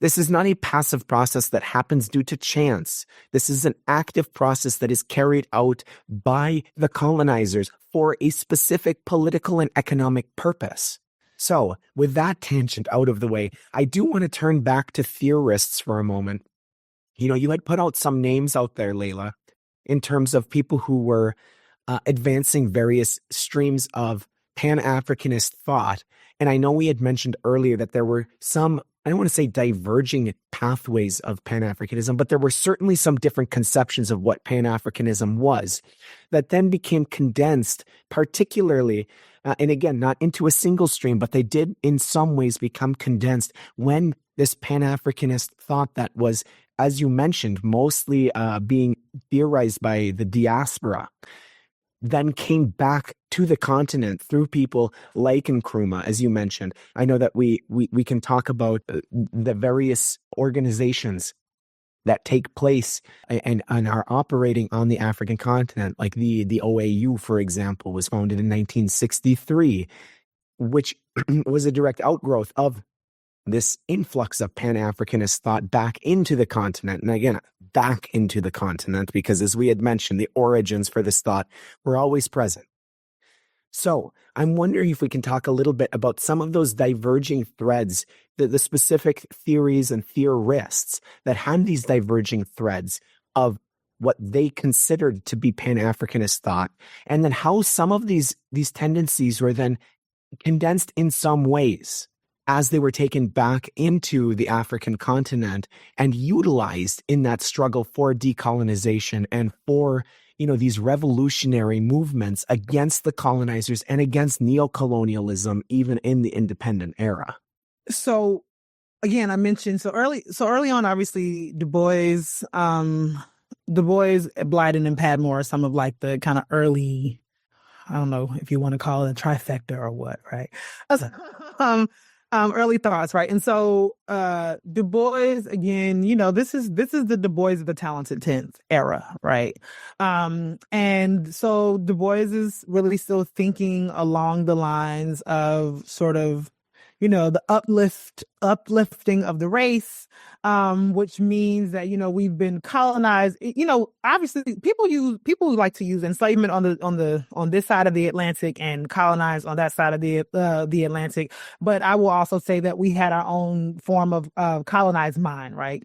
This is not a passive process that happens due to chance. This is an active process that is carried out by the colonizers for a specific political and economic purpose. So, with that tangent out of the way, I do want to turn back to theorists for a moment. You had put out some names out there, Layla, in terms of people who were advancing various streams of Pan-Africanist thought. And I know we had mentioned earlier that there were some, I don't want to say diverging pathways of Pan-Africanism, but there were certainly some different conceptions of what Pan-Africanism was that then became condensed, particularly, and again, not into a single stream, but they did in some ways become condensed when this Pan-Africanist thought that was, as you mentioned, mostly being theorized by the diaspora, then came back to the continent through people like Nkrumah, as you mentioned. I know that we can talk about the various organizations that take place and are operating on the African continent, like the OAU, for example, was founded in 1963, which was a direct outgrowth of this influx of Pan-Africanist thought back into the continent. And again, back into the continent, because as we had mentioned, the origins for this thought were always present. So I'm wondering if we can talk a little bit about some of those diverging threads, the specific theories and theorists that had these diverging threads of what they considered to be Pan-Africanist thought, and then how some of these tendencies were then condensed in some ways as they were taken back into the African continent and utilized in that struggle for decolonization and for, these revolutionary movements against the colonizers and against neocolonialism, even in the independent era. So again, I mentioned early on, obviously Du Bois, Blyden, and Padmore are some of like the kind of early, I don't know if you want to call it a trifecta or what, right? Early thoughts, right? And so Du Bois, again, this is the Du Bois of the Talented Tenth era, right? And so Du Bois is really still thinking along the lines of sort of, the uplifting of the race, which means that, we've been colonized. Obviously people like to use enslavement on this side of the Atlantic and colonize on that side of the Atlantic. But I will also say that we had our own form of colonized mind, right?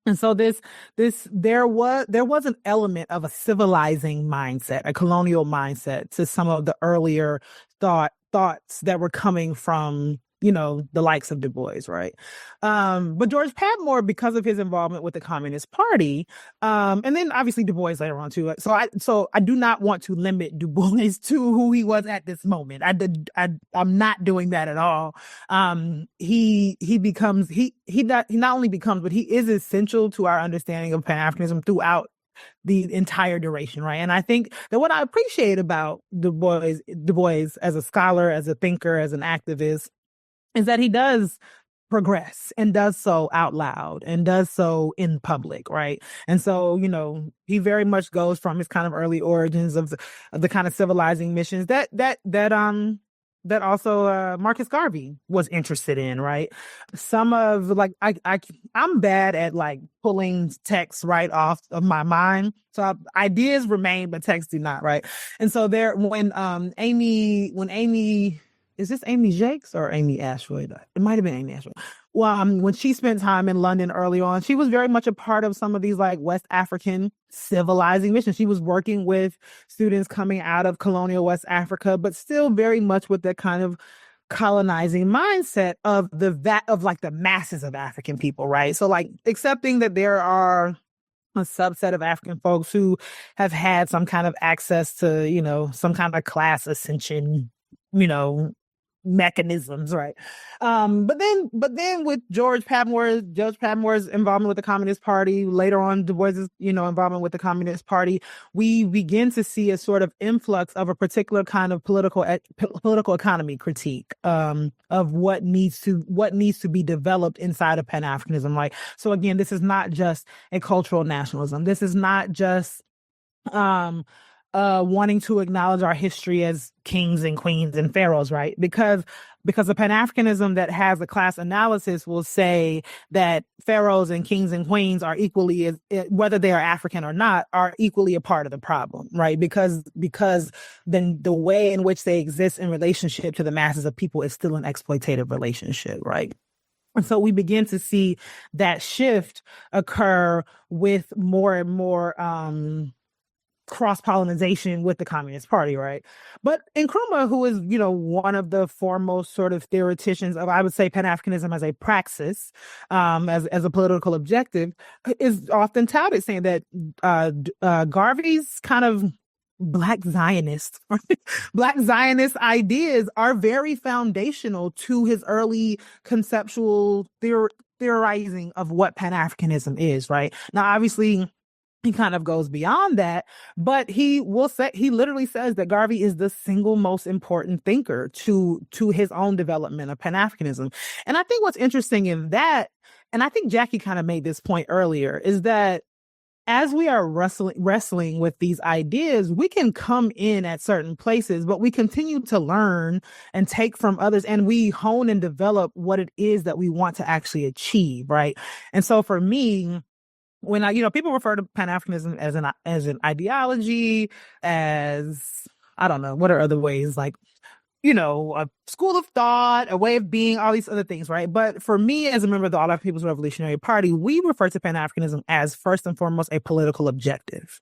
And so there was an element of a civilizing mindset, a colonial mindset to some of the earlier thoughts that were coming from, the likes of Du Bois, right? But George Padmore, because of his involvement with the Communist Party, and then obviously Du Bois later on too. So I do not want to limit Du Bois to who he was at this moment. I'm not doing that at all. He not only becomes, but he is essential to our understanding of Pan-Africanism throughout the entire duration, right? And I think that what I appreciate about Du Bois as a scholar, as a thinker, as an activist, is that he does progress and does so out loud and does so in public, right? And so, he very much goes from his kind of early origins of the kind of civilizing missions that Marcus Garvey was interested in, right? Some of I'm bad at like pulling text right off of my mind. So ideas remain, but texts do not, right? And so when Amy, is this Amy Jakes or Amy Ashwood? It might have been Amy Ashwood. Well, when she spent time in London early on, she was very much a part of some of these like West African civilizing missions. She was working with students coming out of colonial West Africa, but still very much with that kind of colonizing mindset of the masses of African people, right? So like accepting that there are a subset of African folks who have had some kind of access to, some kind of class ascension, mechanisms, right? But then with George Padmore's involvement with the Communist Party, later on Du Bois's, involvement with the Communist Party, we begin to see a sort of influx of a particular kind of political economy critique of what needs to be developed inside of Pan-Africanism. Like, so again, this is not just a cultural nationalism. This is not just wanting to acknowledge our history as kings and queens and pharaohs, right? Because the Pan-Africanism that has a class analysis will say that pharaohs and kings and queens are equally, whether they are African or not, are equally a part of the problem, right? Because then the way in which they exist in relationship to the masses of people is still an exploitative relationship, right? And so we begin to see that shift occur with more and more cross-pollination with the Communist Party, right? But Nkrumah, who is, one of the foremost sort of theoreticians of, I would say, Pan-Africanism as a praxis, as a political objective, is often touted, saying that Garvey's kind of Black Zionist ideas are very foundational to his early conceptual theorizing of what Pan-Africanism is, right? Now, obviously, he kind of goes beyond that, but he literally says that Garvey is the single most important thinker to his own development of Pan-Africanism. And I think what's interesting in that, and I think Jacquie kind of made this point earlier, is that as we are wrestling with these ideas, we can come in at certain places, but we continue to learn and take from others, and we hone and develop what it is that we want to actually achieve, right? And so for me, when people refer to Pan-Africanism as an ideology, as, I don't know, what are other ways, like, a school of thought, a way of being, all these other things, right? But for me, as a member of the All African People's Revolutionary Party, we refer to Pan-Africanism as first and foremost a political objective.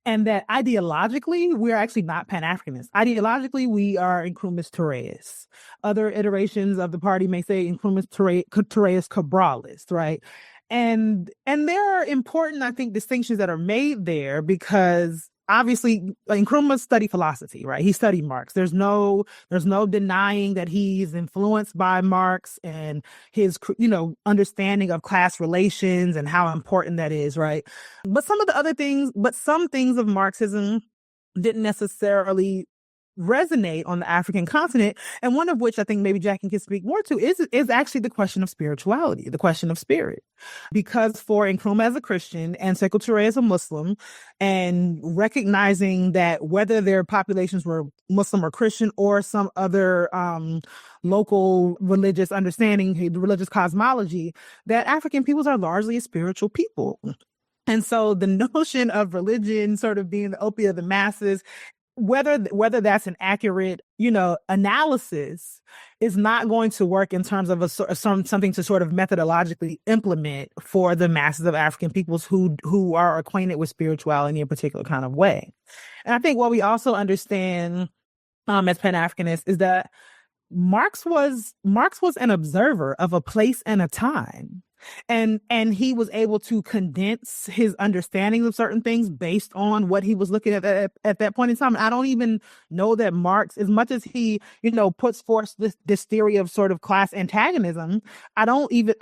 And that ideologically, we're actually not Pan-Africanists. Ideologically, we are Nkrumah's Toureus. Other iterations of the party may say Nkrumah's Toureus Cabralist, right? And there are important, I think, distinctions that are made there, because obviously Nkrumah studied philosophy, right? He studied Marx. There's no denying that he's influenced by Marx and his, understanding of class relations and how important that is, right? But some things of Marxism didn't necessarily resonate on the African continent, and one of which I think maybe Jacquie can speak more to is actually the question of spirituality, the question of spirit. Because for Nkrumah as a Christian and Sekou Touré as a Muslim, and recognizing that whether their populations were Muslim or Christian or some other local religious understanding, religious cosmology, that African peoples are largely a spiritual people. And so the notion of religion sort of being the opiate of the masses, whether that's an accurate, analysis, is not going to work in terms of something to sort of methodologically implement for the masses of African peoples who are acquainted with spirituality in a particular kind of way. And I think what we also understand as Pan-Africanists is that Marx was an observer of a place and a time. And he was able to condense his understanding of certain things based on what he was looking at that point in time. I don't even know that Marx, as much as he, puts forth this theory of sort of class antagonism, I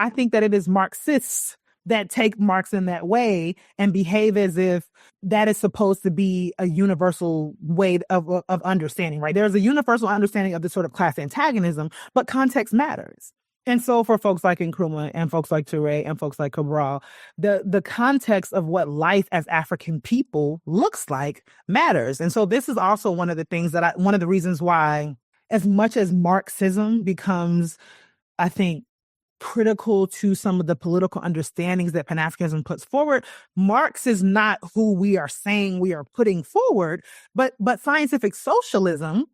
think that it is Marxists that take Marx in that way and behave as if that is supposed to be a universal way of understanding, right? There's a universal understanding of this sort of class antagonism, but context matters. And so for folks like Nkrumah and folks like Touré and folks like Cabral, the context of what life as African people looks like matters. And so this is also one of the things one of the reasons why as much as Marxism becomes, I think, critical to some of the political understandings that Pan-Africanism puts forward, Marx is not who we are saying we are putting forward, but scientific socialism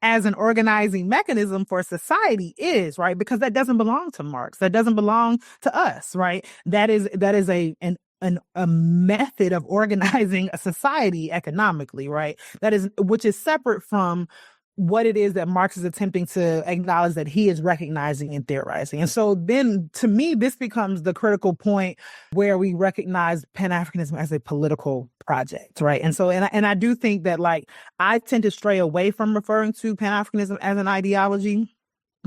as an organizing mechanism for society is, right? Because that doesn't belong to Marx. That doesn't belong to us, right? That is a method of organizing a society economically, right? Which is separate from what it is that Marx is attempting to acknowledge that he is recognizing and theorizing. And so then, to me, this becomes the critical point where we recognize Pan-Africanism as a political project, right? And so, and I do think that, like, I tend to stray away from referring to Pan-Africanism as an ideology,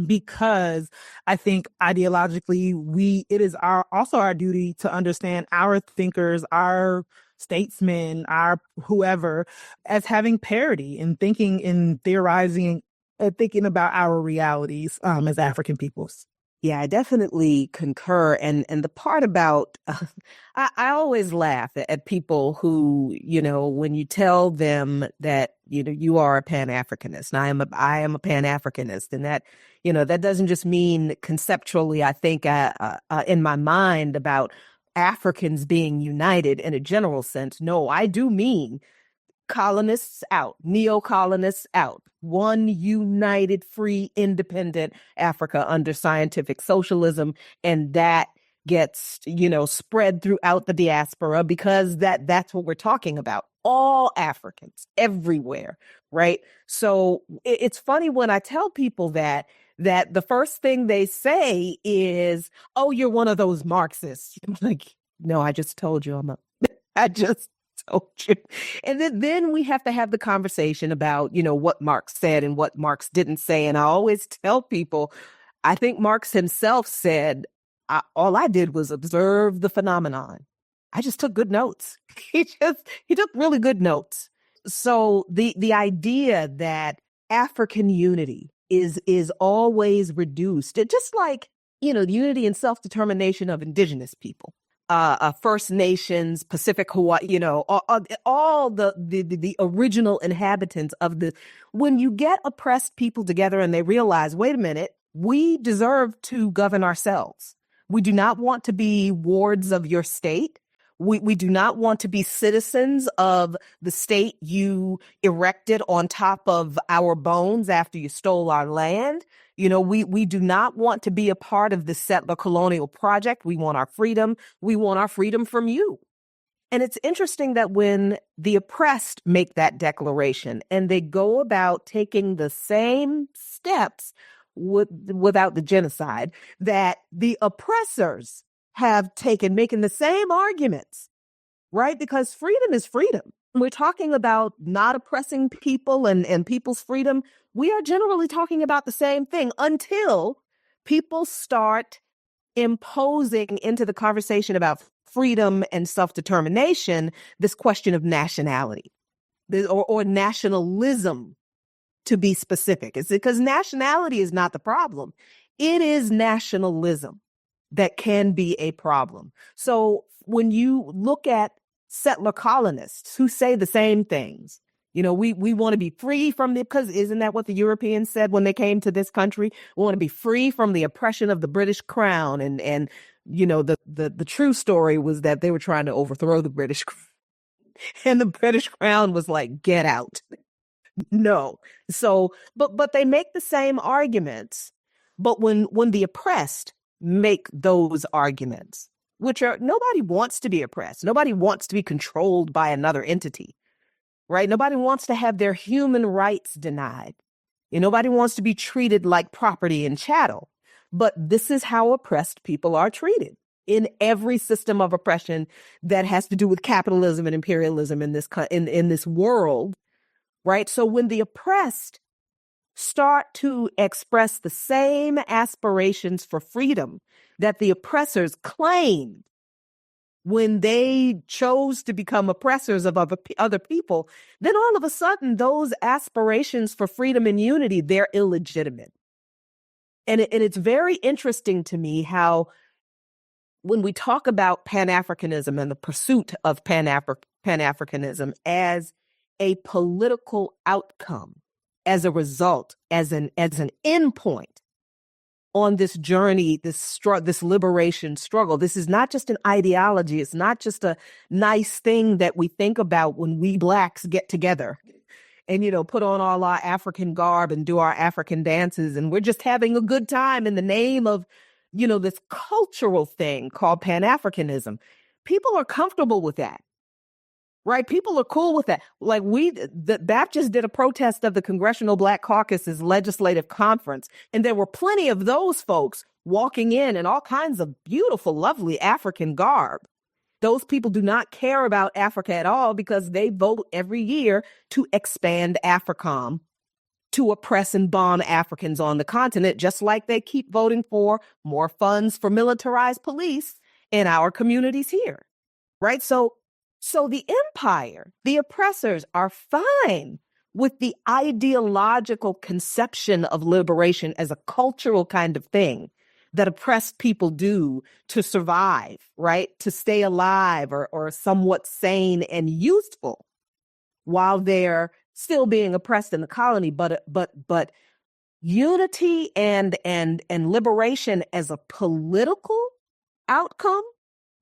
because I think ideologically it is also our duty to understand our thinkers, our statesmen, our whoever, as having parity in thinking and theorizing and thinking about our realities as African peoples. Yeah, I definitely concur. And the part about, I always laugh at people who, when you tell them that, you are a Pan-Africanist, and I am a Pan-Africanist, and that, that doesn't just mean conceptually, I think in my mind about Africans being united in a general sense. No, I do mean colonists out, neo-colonists out, one united, free, independent Africa under scientific socialism. And that gets, spread throughout the diaspora, because that's what we're talking about. All Africans everywhere, right? So it's funny when I tell people that the first thing they say is, "Oh, you're one of those Marxists." I'm like, no, I just told you I just told you. And then we have to have the conversation about, what Marx said and what Marx didn't say. And I always tell people, I think Marx himself said, all I did was observe the phenomenon. I just took good notes. He took really good notes. So the idea that African unity is always reduced, just like, the unity and self-determination of indigenous people, First Nations, Pacific Hawaii, all the original inhabitants of when you get oppressed people together and they realize, wait a minute, we deserve to govern ourselves. We do not want to be wards of your state. We do not want to be citizens of the state you erected on top of our bones after you stole our land. We do not want to be a part of the settler colonial project. We want our freedom. We want our freedom from you. And it's interesting that when the oppressed make that declaration and they go about taking the same steps without the genocide that the oppressors have taken, making the same arguments, right? Because freedom is freedom. We're talking about not oppressing people and people's freedom. We are generally talking about the same thing until people start imposing into the conversation about freedom and self-determination this question of nationality or nationalism, to be specific. It's because nationality is not the problem. It is nationalism that can be a problem. So when you look at settler colonists who say the same things, we want to be free from because isn't that what the Europeans said when they came to this country? We want to be free from the oppression of the British crown. And the true story was that they were trying to overthrow the British crown. And the British crown was like, get out. No. So, but they make the same arguments. But when the oppressed make those arguments, which are, nobody wants to be oppressed. Nobody wants to be controlled by another entity, right? Nobody wants to have their human rights denied. Nobody wants to be treated like property and chattel. But this is how oppressed people are treated in every system of oppression that has to do with capitalism and imperialism in this world, right? So when the oppressed start to express the same aspirations for freedom that the oppressors claimed when they chose to become oppressors of other people, then all of a sudden those aspirations for freedom and unity, they're illegitimate. And it's very interesting to me how when we talk about Pan-Africanism and the pursuit of Pan-Africanism as a political outcome, as a result, as an endpoint on this journey, this liberation struggle. This is not just an ideology. It's not just a nice thing that we think about when we Blacks get together and, put on all our African garb and do our African dances. And we're just having a good time in the name of, this cultural thing called Pan-Africanism. People are comfortable with that. Right? People are cool with that. Like the Baptists did a protest of the Congressional Black Caucus's legislative conference, and there were plenty of those folks walking in all kinds of beautiful, lovely African garb. Those people do not care about Africa at all because they vote every year to expand AFRICOM, to oppress and bomb Africans on the continent, just like they keep voting for more funds for militarized police in our communities here. Right? So the empire, the oppressors are fine with the ideological conception of liberation as a cultural kind of thing that oppressed people do to survive, right? To stay alive or somewhat sane and useful while they're still being oppressed in the colony. But unity and liberation as a political outcome,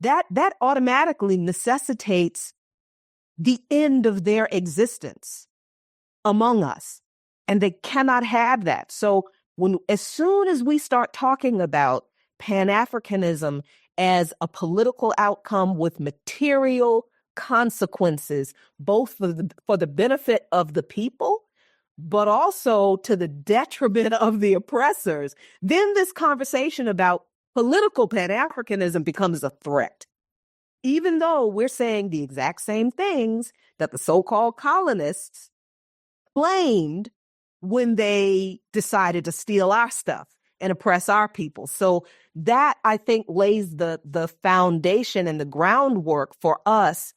that automatically necessitates the end of their existence among us. And they cannot have that. So as soon as we start talking about Pan-Africanism as a political outcome with material consequences, both for the benefit of the people, but also to the detriment of the oppressors, then this conversation about political Pan-Africanism becomes a threat, even though we're saying the exact same things that the so-called colonists claimed when they decided to steal our stuff and oppress our people. So that, I think, lays the foundation and the groundwork for us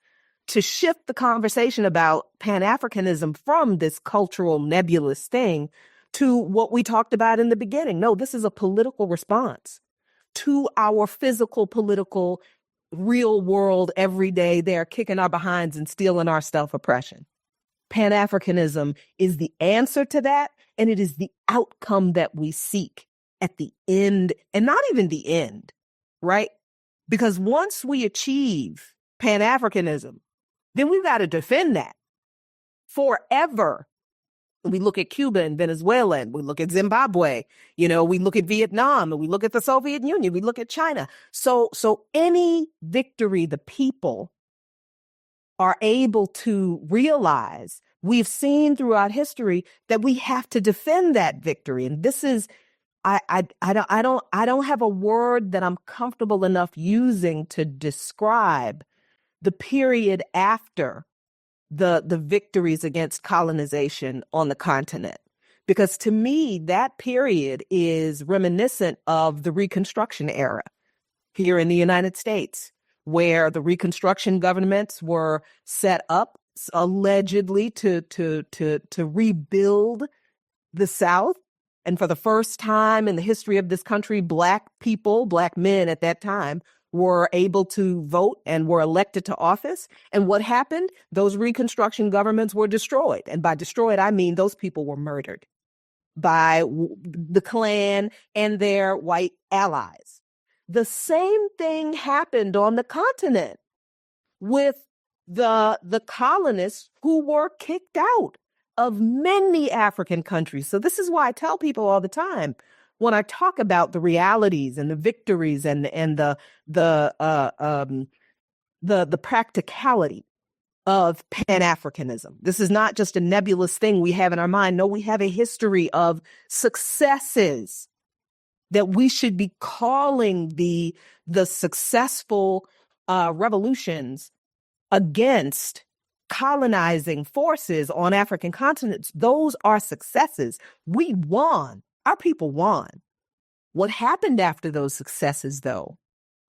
to shift the conversation about Pan-Africanism from this cultural nebulous thing to what we talked about in the beginning. No, this is a political response to our physical, political, real world, every day, they're kicking our behinds and stealing our stuff oppression. Pan-Africanism is the answer to that, and it is the outcome that we seek at the end, and not even the end, right? Because once we achieve Pan-Africanism, then we've got to defend that forever. We look at Cuba and Venezuela, and we look at Zimbabwe, we look at Vietnam, and we look at the Soviet Union, we look at China. So any victory the people are able to realize, we've seen throughout history that we have to defend that victory. And this is, I don't have a word that I'm comfortable enough using to describe the period after the victories against colonization on the continent. Because to me, that period is reminiscent of the Reconstruction era here in the United States, where the Reconstruction governments were set up allegedly to rebuild the South. And for the first time in the history of this country, Black people, Black men at that time, were able to vote and were elected to office. And what happened? Those Reconstruction governments were destroyed. And by destroyed, I mean those people were murdered by the Klan and their white allies. The same thing happened on the continent with the colonists who were kicked out of many African countries. So this is why I tell people all the time, when I talk about the realities and the victories and the practicality of Pan-Africanism, this is not just a nebulous thing we have in our mind. No, we have a history of successes that we should be calling the successful revolutions against colonizing forces on African continents. Those are successes. We won. Our people won. What happened after those successes, though,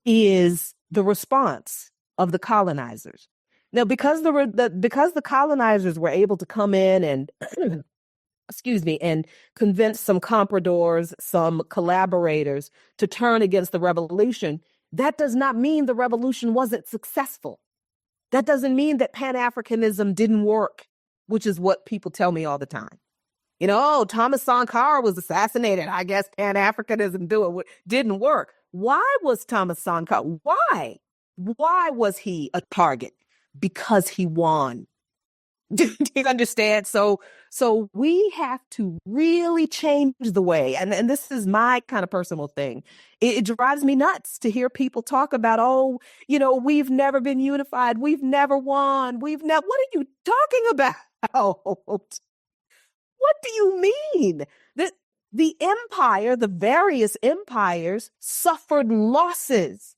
is the response of the colonizers. Now, because the colonizers were able to come in and and convince some compradors, some collaborators to turn against the revolution, that does not mean the revolution wasn't successful. That doesn't mean that Pan-Africanism didn't work, which is what people tell me all the time. Thomas Sankara was assassinated. I guess Pan-Africanism didn't work. Why was Thomas Sankara? Why? Why was he a target? Because he won. Do you understand? So we have to really change the way, and this is my kind of personal thing. It drives me nuts to hear people talk about, we've never been unified. We've never won. What are you talking about? What do you mean? The empire, the various empires suffered losses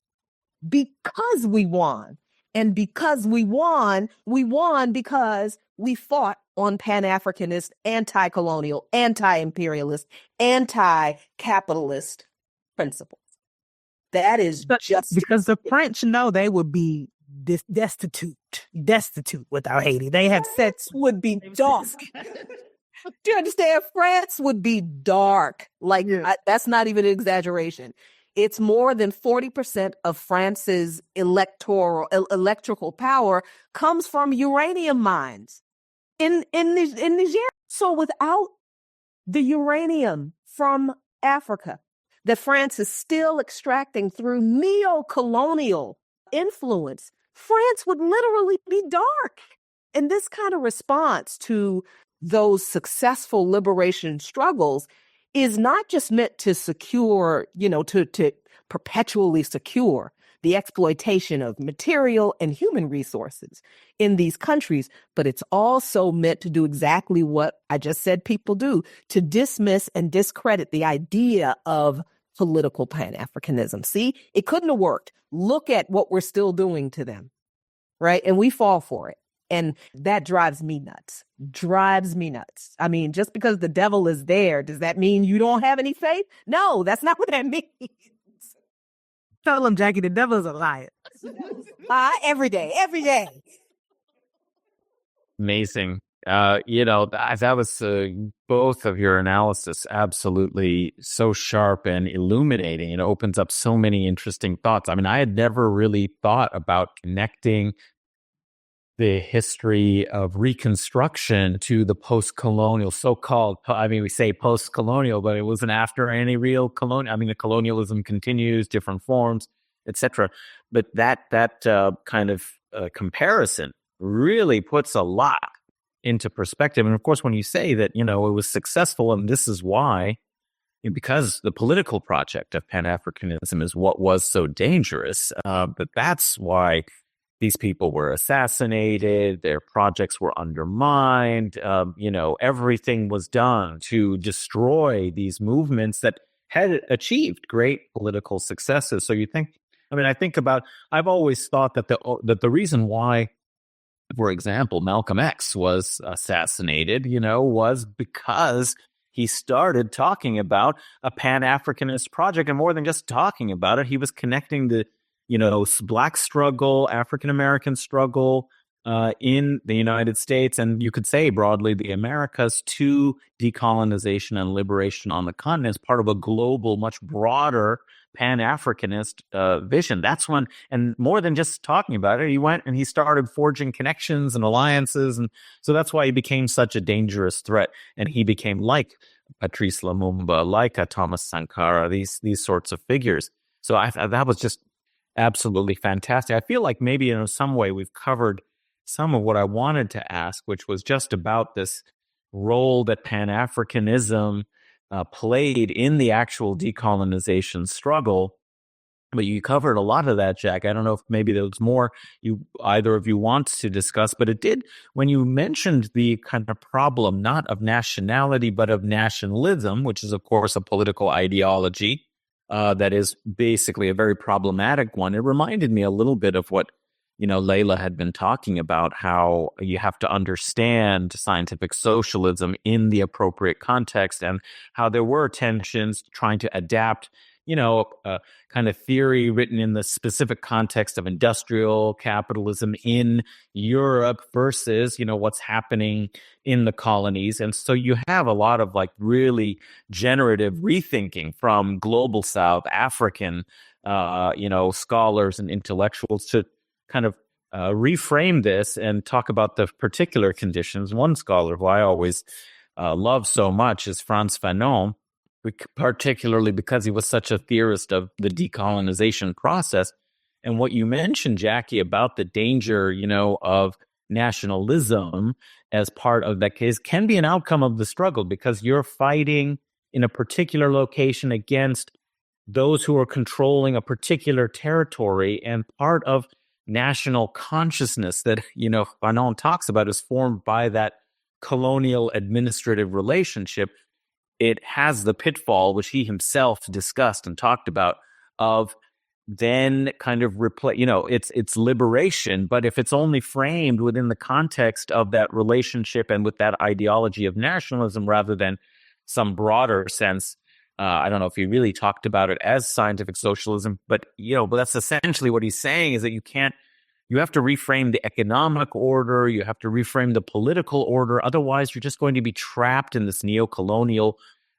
because we won. And because we won because we fought on Pan-Africanist, anti-colonial, anti-imperialist, anti-capitalist principles. That is just because the French know they would be destitute without Haiti. They have said would be dark. Do you understand? France would be dark. That's not even an exaggeration. It's more than 40% of France's electrical power comes from uranium mines in Niger. So without the uranium from Africa that France is still extracting through neo-colonial influence, France would literally be dark. And this kind of response to those successful liberation struggles is not just meant to secure, to perpetually secure the exploitation of material and human resources in these countries, but it's also meant to do exactly what I just said people do, to dismiss and discredit the idea of political Pan-Africanism. See, it couldn't have worked. Look at what we're still doing to them, right? And we fall for it. And that drives me nuts. I mean, just because the devil is there, does that mean you don't have any faith? No, that's not what that means. Tell them, Jacquie, the devil is a liar. Every day. Amazing. That was both of your analysis absolutely so sharp and illuminating. It opens up so many interesting thoughts. I mean, I had never really thought about connecting the history of Reconstruction to the post-colonial, so-called, we say post-colonial, but it wasn't after any real colonial. I mean, the colonialism continues, different forms, etc. But that kind of comparison really puts a lot into perspective. And of course, when you say that, it was successful, and this is why, because the political project of Pan-Africanism is what was so dangerous, but that's why these people were assassinated, their projects were undermined, everything was done to destroy these movements that had achieved great political successes. So I've always thought that the reason why, for example, Malcolm X was assassinated, was because he started talking about a Pan-Africanist project, and more than just talking about it, he was connecting the Black struggle, African-American struggle in the United States, and you could say broadly the Americas, to decolonization and liberation on the continent as part of a global, much broader Pan-Africanist vision. That's when, and more than just talking about it, he went and he started forging connections and alliances, and so that's why he became such a dangerous threat, and he became like Patrice Lumumba, like a Thomas Sankara, these sorts of figures. So that was just absolutely fantastic. I feel like maybe in some way we've covered some of what I wanted to ask, which was just about this role that Pan-Africanism played in the actual decolonization struggle. But you covered a lot of that, Jack. I don't know if maybe there was more either of you wants to discuss, but it did, when you mentioned the kind of problem, not of nationality, but of nationalism, which is, of course, a political ideology that is basically a very problematic one. It reminded me a little bit of what, Layla had been talking about, how you have to understand scientific socialism in the appropriate context, and how there were tensions trying to adapt, kind of theory written in the specific context of industrial capitalism in Europe versus, what's happening in the colonies. And so you have a lot of really generative rethinking from global South African, scholars and intellectuals to kind of reframe this and talk about the particular conditions. One scholar who I always love so much is Frantz Fanon, particularly because he was such a theorist of the decolonization process. And what you mentioned, Jacquie, about the danger, of nationalism as part of that case can be an outcome of the struggle, because you're fighting in a particular location against those who are controlling a particular territory, and part of national consciousness that, Fanon talks about is formed by that colonial administrative relationship. It has the pitfall, which he himself discussed and talked about, of then kind of replace, it's liberation, but if it's only framed within the context of that relationship and with that ideology of nationalism rather than some broader sense, I don't know if he really talked about it as scientific socialism, but that's essentially what he's saying, is that you have to reframe the economic order, you have to reframe the political order, otherwise you're just going to be trapped in this neo-colonial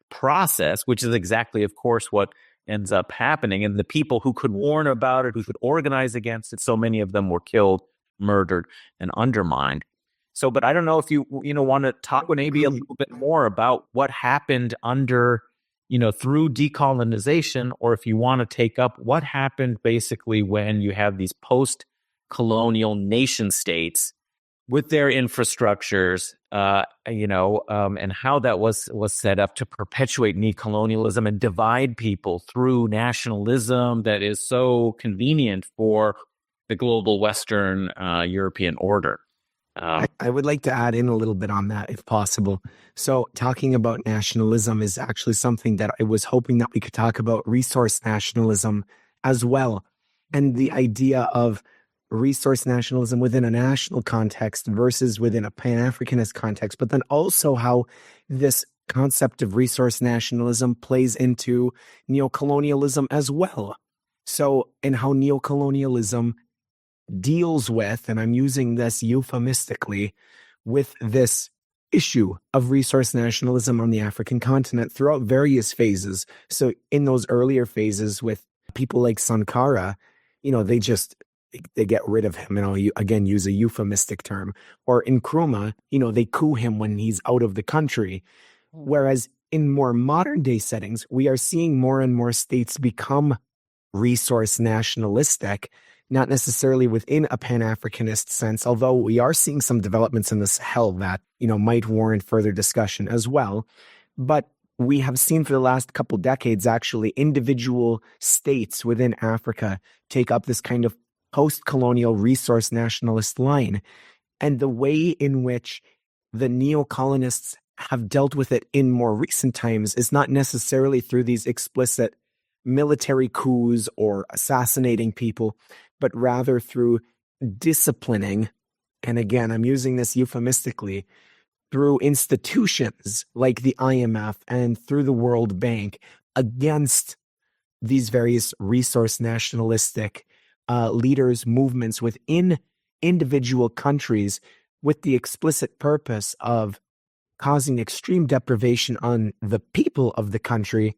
process, which is exactly, of course, what ends up happening. And the people who could warn about it, who could organize against it, so many of them were killed, murdered, and undermined. So, but I don't know if you want to talk maybe a little bit more about what happened under, through decolonization, or if you want to take up what happened basically when you have these post-colonial nation states with their infrastructures, and how that was set up to perpetuate neocolonialism and divide people through nationalism that is so convenient for the global Western European order. I would like to add in a little bit on that, if possible. So talking about nationalism is actually something that I was hoping that we could talk about resource nationalism as well. And the idea of resource nationalism within a national context versus within a Pan-Africanist context, but then also how this concept of resource nationalism plays into neocolonialism as well. So, and how neocolonialism deals with, and I'm using this euphemistically, with this issue of resource nationalism on the African continent throughout various phases. So in those earlier phases with people like Sankara, they get rid of him, and I'll again use a euphemistic term. Or in Nkrumah, they coup him when he's out of the country. Whereas in more modern day settings, we are seeing more and more states become resource nationalistic, not necessarily within a Pan-Africanist sense, although we are seeing some developments in the Sahel that, might warrant further discussion as well. But we have seen for the last couple decades, actually, individual states within Africa take up this kind of post-colonial resource nationalist line. And the way in which the neo-colonists have dealt with it in more recent times is not necessarily through these explicit military coups or assassinating people, but rather through disciplining, and again, I'm using this euphemistically, through institutions like the IMF and through the World Bank against these various resource nationalistic leaders, movements within individual countries, with the explicit purpose of causing extreme deprivation on the people of the country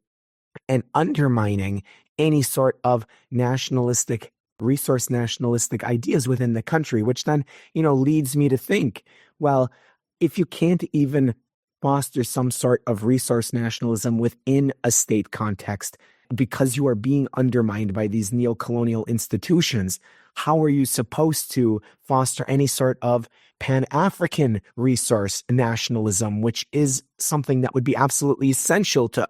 and undermining any sort of resource nationalistic ideas within the country, which then, leads me to think, well, if you can't even foster some sort of resource nationalism within a state context, because you are being undermined by these neo-colonial institutions, how are you supposed to foster any sort of Pan-African resource nationalism, which is something that would be absolutely essential to,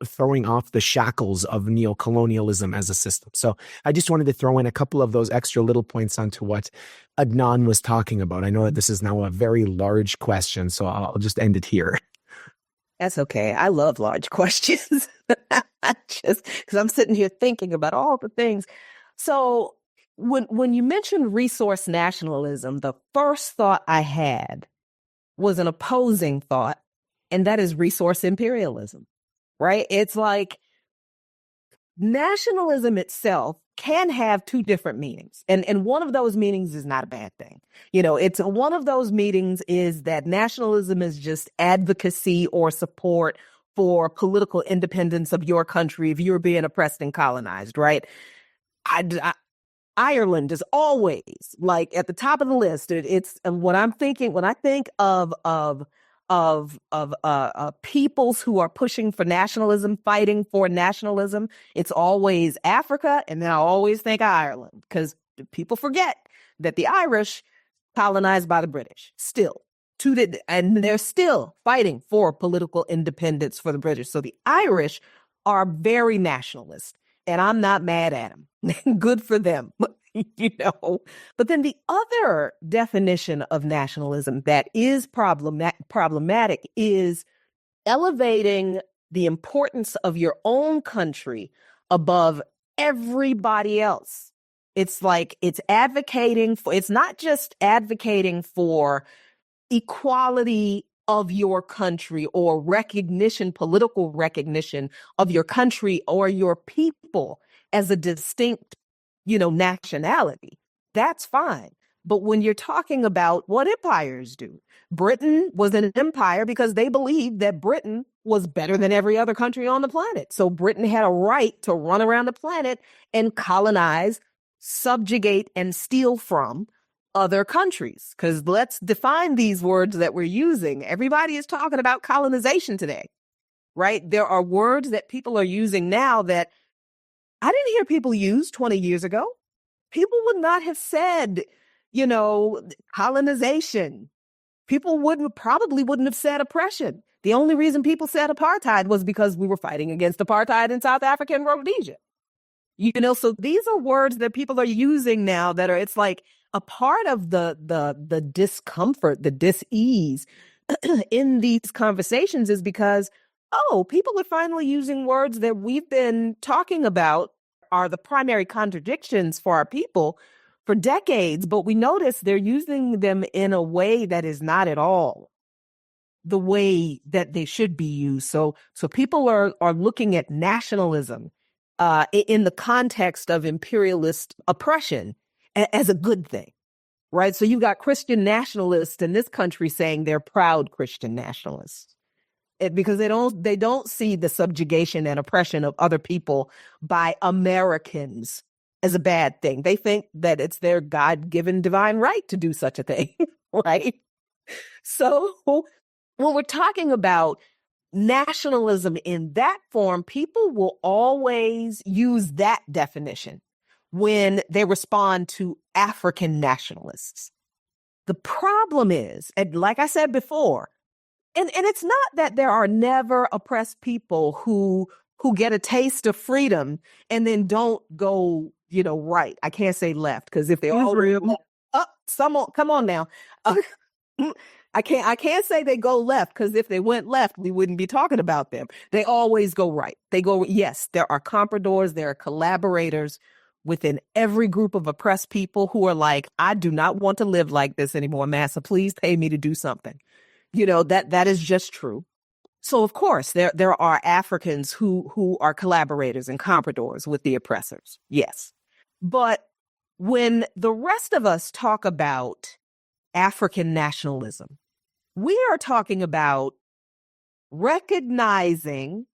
throwing off the shackles of neo-colonialism as a system? So I just wanted to throw in a couple of those extra little points onto what Adnan was talking about. I know that this is now a very large question, so I'll just end it here. That's okay. I love large questions. Just because I'm sitting here thinking about all the things. So when you mentioned resource nationalism, the first thought I had was an opposing thought, and that is resource imperialism, right? It's like nationalism itself can have two different meanings. And one of those meanings is not a bad thing. It's one of those meanings is that nationalism is just advocacy or support for political independence of your country if you're being oppressed and colonized, right? Ireland is always like at the top of the list. It's what I'm thinking when I think of of peoples who are pushing for nationalism, fighting for nationalism, it's always Africa, and then I always think Ireland, because people forget that the Irish colonized by the British still, and they're still fighting for political independence for the British. So the Irish are very nationalist, and I'm not mad at them. Good for them. But then the other definition of nationalism that is problematic is elevating the importance of your own country above everybody else. It's like it's not just advocating for equality of your country or recognition, political recognition of your country or your people as a distinct nationality. That's fine. But when you're talking about what empires do, Britain was an empire because they believed that Britain was better than every other country on the planet. So Britain had a right to run around the planet and colonize, subjugate, and steal from other countries. Because let's define these words that we're using. Everybody is talking about colonization today, right? There are words that people are using now that I didn't hear people use 20 years ago. People would not have said, colonization. People probably wouldn't have said oppression. The only reason people said apartheid was because we were fighting against apartheid in South Africa and Rhodesia. So these are words that people are using now that it's like a part of the discomfort, the dis-ease in these conversations is because people are finally using words that we've been talking about are the primary contradictions for our people for decades, but we notice they're using them in a way that is not at all the way that they should be used. So people are looking at nationalism in the context of imperialist oppression as a good thing, right? So you've got Christian nationalists in this country saying they're proud Christian nationalists. Because they don't see the subjugation and oppression of other people by Americans as a bad thing. They think that it's their God-given divine right to do such a thing, right? So when we're talking about nationalism in that form, people will always use that definition when they respond to African nationalists. The problem is, and like I said before, and it's not that there are never oppressed people who get a taste of freedom and then don't go, right. I can't say left because if they all come on now. I can't say they go left because if they went left, we wouldn't be talking about them. They always go right. Yes, there are compradors, there are collaborators within every group of oppressed people who are like, I do not want to live like this anymore, massa. Please pay me to do something. That is just true. So, of course, there are Africans who are collaborators and compradors with the oppressors. Yes. But when the rest of us talk about African nationalism, we are talking about recognizing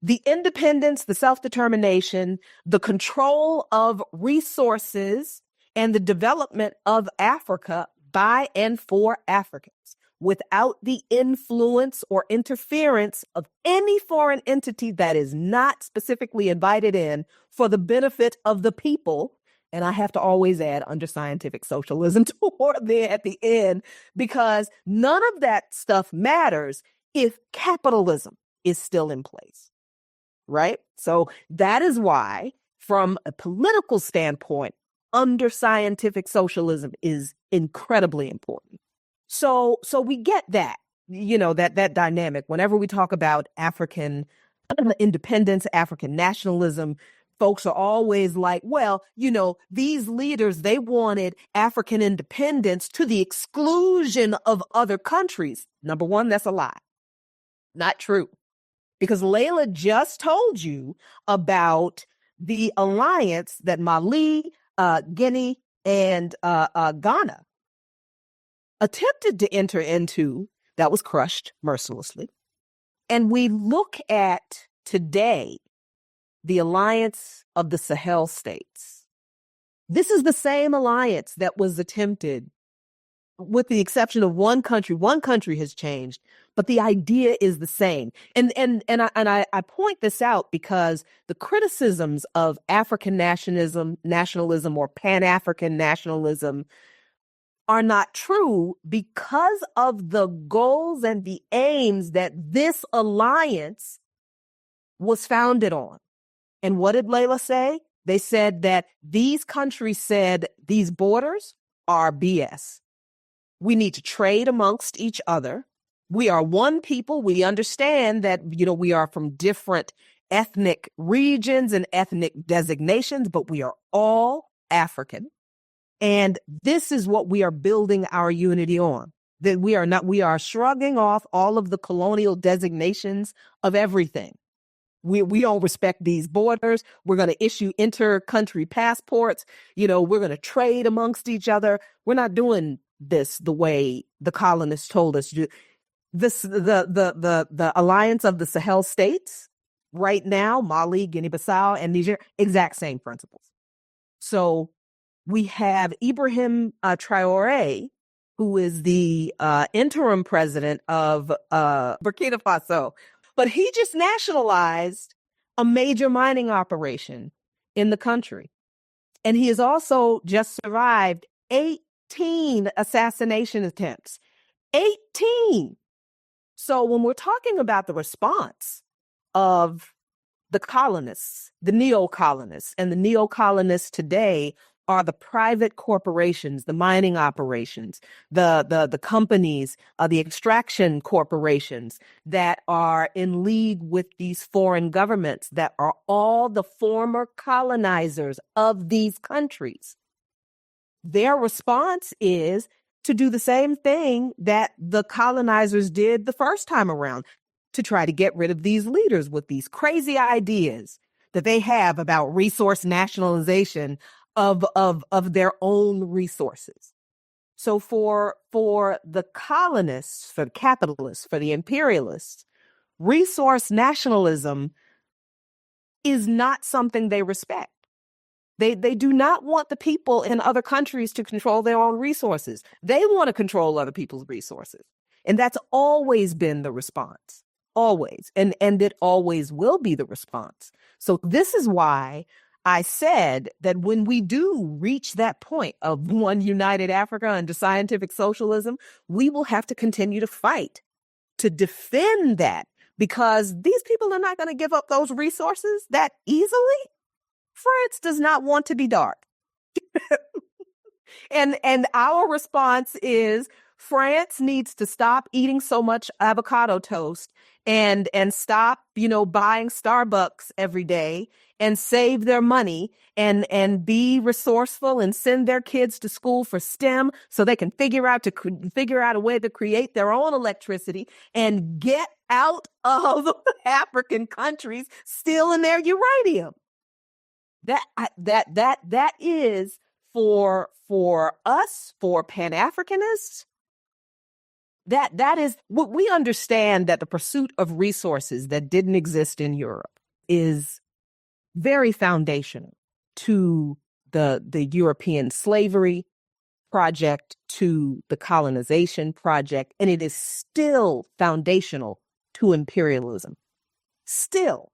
the independence, the self-determination, the control of resources, and the development of Africa by and for Africans, without the influence or interference of any foreign entity that is not specifically invited in for the benefit of the people. And I have to always add under scientific socialism toward there at the end, because none of that stuff matters if capitalism is still in place, right? So that is why, from a political standpoint, under scientific socialism is incredibly important. So we get that, that dynamic. Whenever we talk about African independence, African nationalism, folks are always like, well, these leaders, they wanted African independence to the exclusion of other countries. Number one, that's a lie. Not true. Because Layla just told you about the alliance that Mali, Guinea, and Ghana attempted to enter into, that was crushed mercilessly. And we look at today the alliance of the Sahel states. This is the same alliance that was attempted, with the exception of one country. One country has changed, but the idea is the same. And I point this out because the criticisms of African nationalism or Pan-African nationalism are not true because of the goals and the aims that this alliance was founded on. And what did Layla say? They said that these countries said these borders are BS. We need to trade amongst each other. We are one people. We understand that, we are from different ethnic regions and ethnic designations, but we are all African. And this is what we are building our unity on. That we are shrugging off all of the colonial designations of everything. We don't respect these borders. We're going to issue inter-country passports. We're going to trade amongst each other. We're not doing this the way the colonists told us to do. The alliance of the Sahel states right now, Mali, Guinea-Bissau, and Niger, exact same principles. So we have Ibrahim Traoré, who is the interim president of Burkina Faso. But he just nationalized a major mining operation in the country. And he has also just survived 18 assassination attempts. 18. So when we're talking about the response of the colonists, the neo-colonists, and the neo-colonists today are the private corporations, the mining operations, the companies, the extraction corporations that are in league with these foreign governments that are all the former colonizers of these countries. Their response is to do the same thing that the colonizers did the first time around, to try to get rid of these leaders with these crazy ideas that they have about resource nationalization of their own resources. So for the colonists, for the capitalists, for the imperialists, resource nationalism is not something they respect. They do not want the people in other countries to control their own resources. They want to control other people's resources. And that's always been the response. Always. And it always will be the response. So this is why I said that when we do reach that point of one united Africa under scientific socialism, we will have to continue to fight to defend that, because these people are not going to give up those resources that easily. France does not want to be dark. And our response is France needs to stop eating so much avocado toast and stop, buying Starbucks every day and save their money and be resourceful and send their kids to school for STEM so they can figure out a way to create their own electricity and get out of African countries stealing their uranium. That is for us, for Pan-Africanists. That is what we understand, that the pursuit of resources that didn't exist in Europe is very foundational to the European slavery project, to the colonization project, and it is still foundational to imperialism. Still.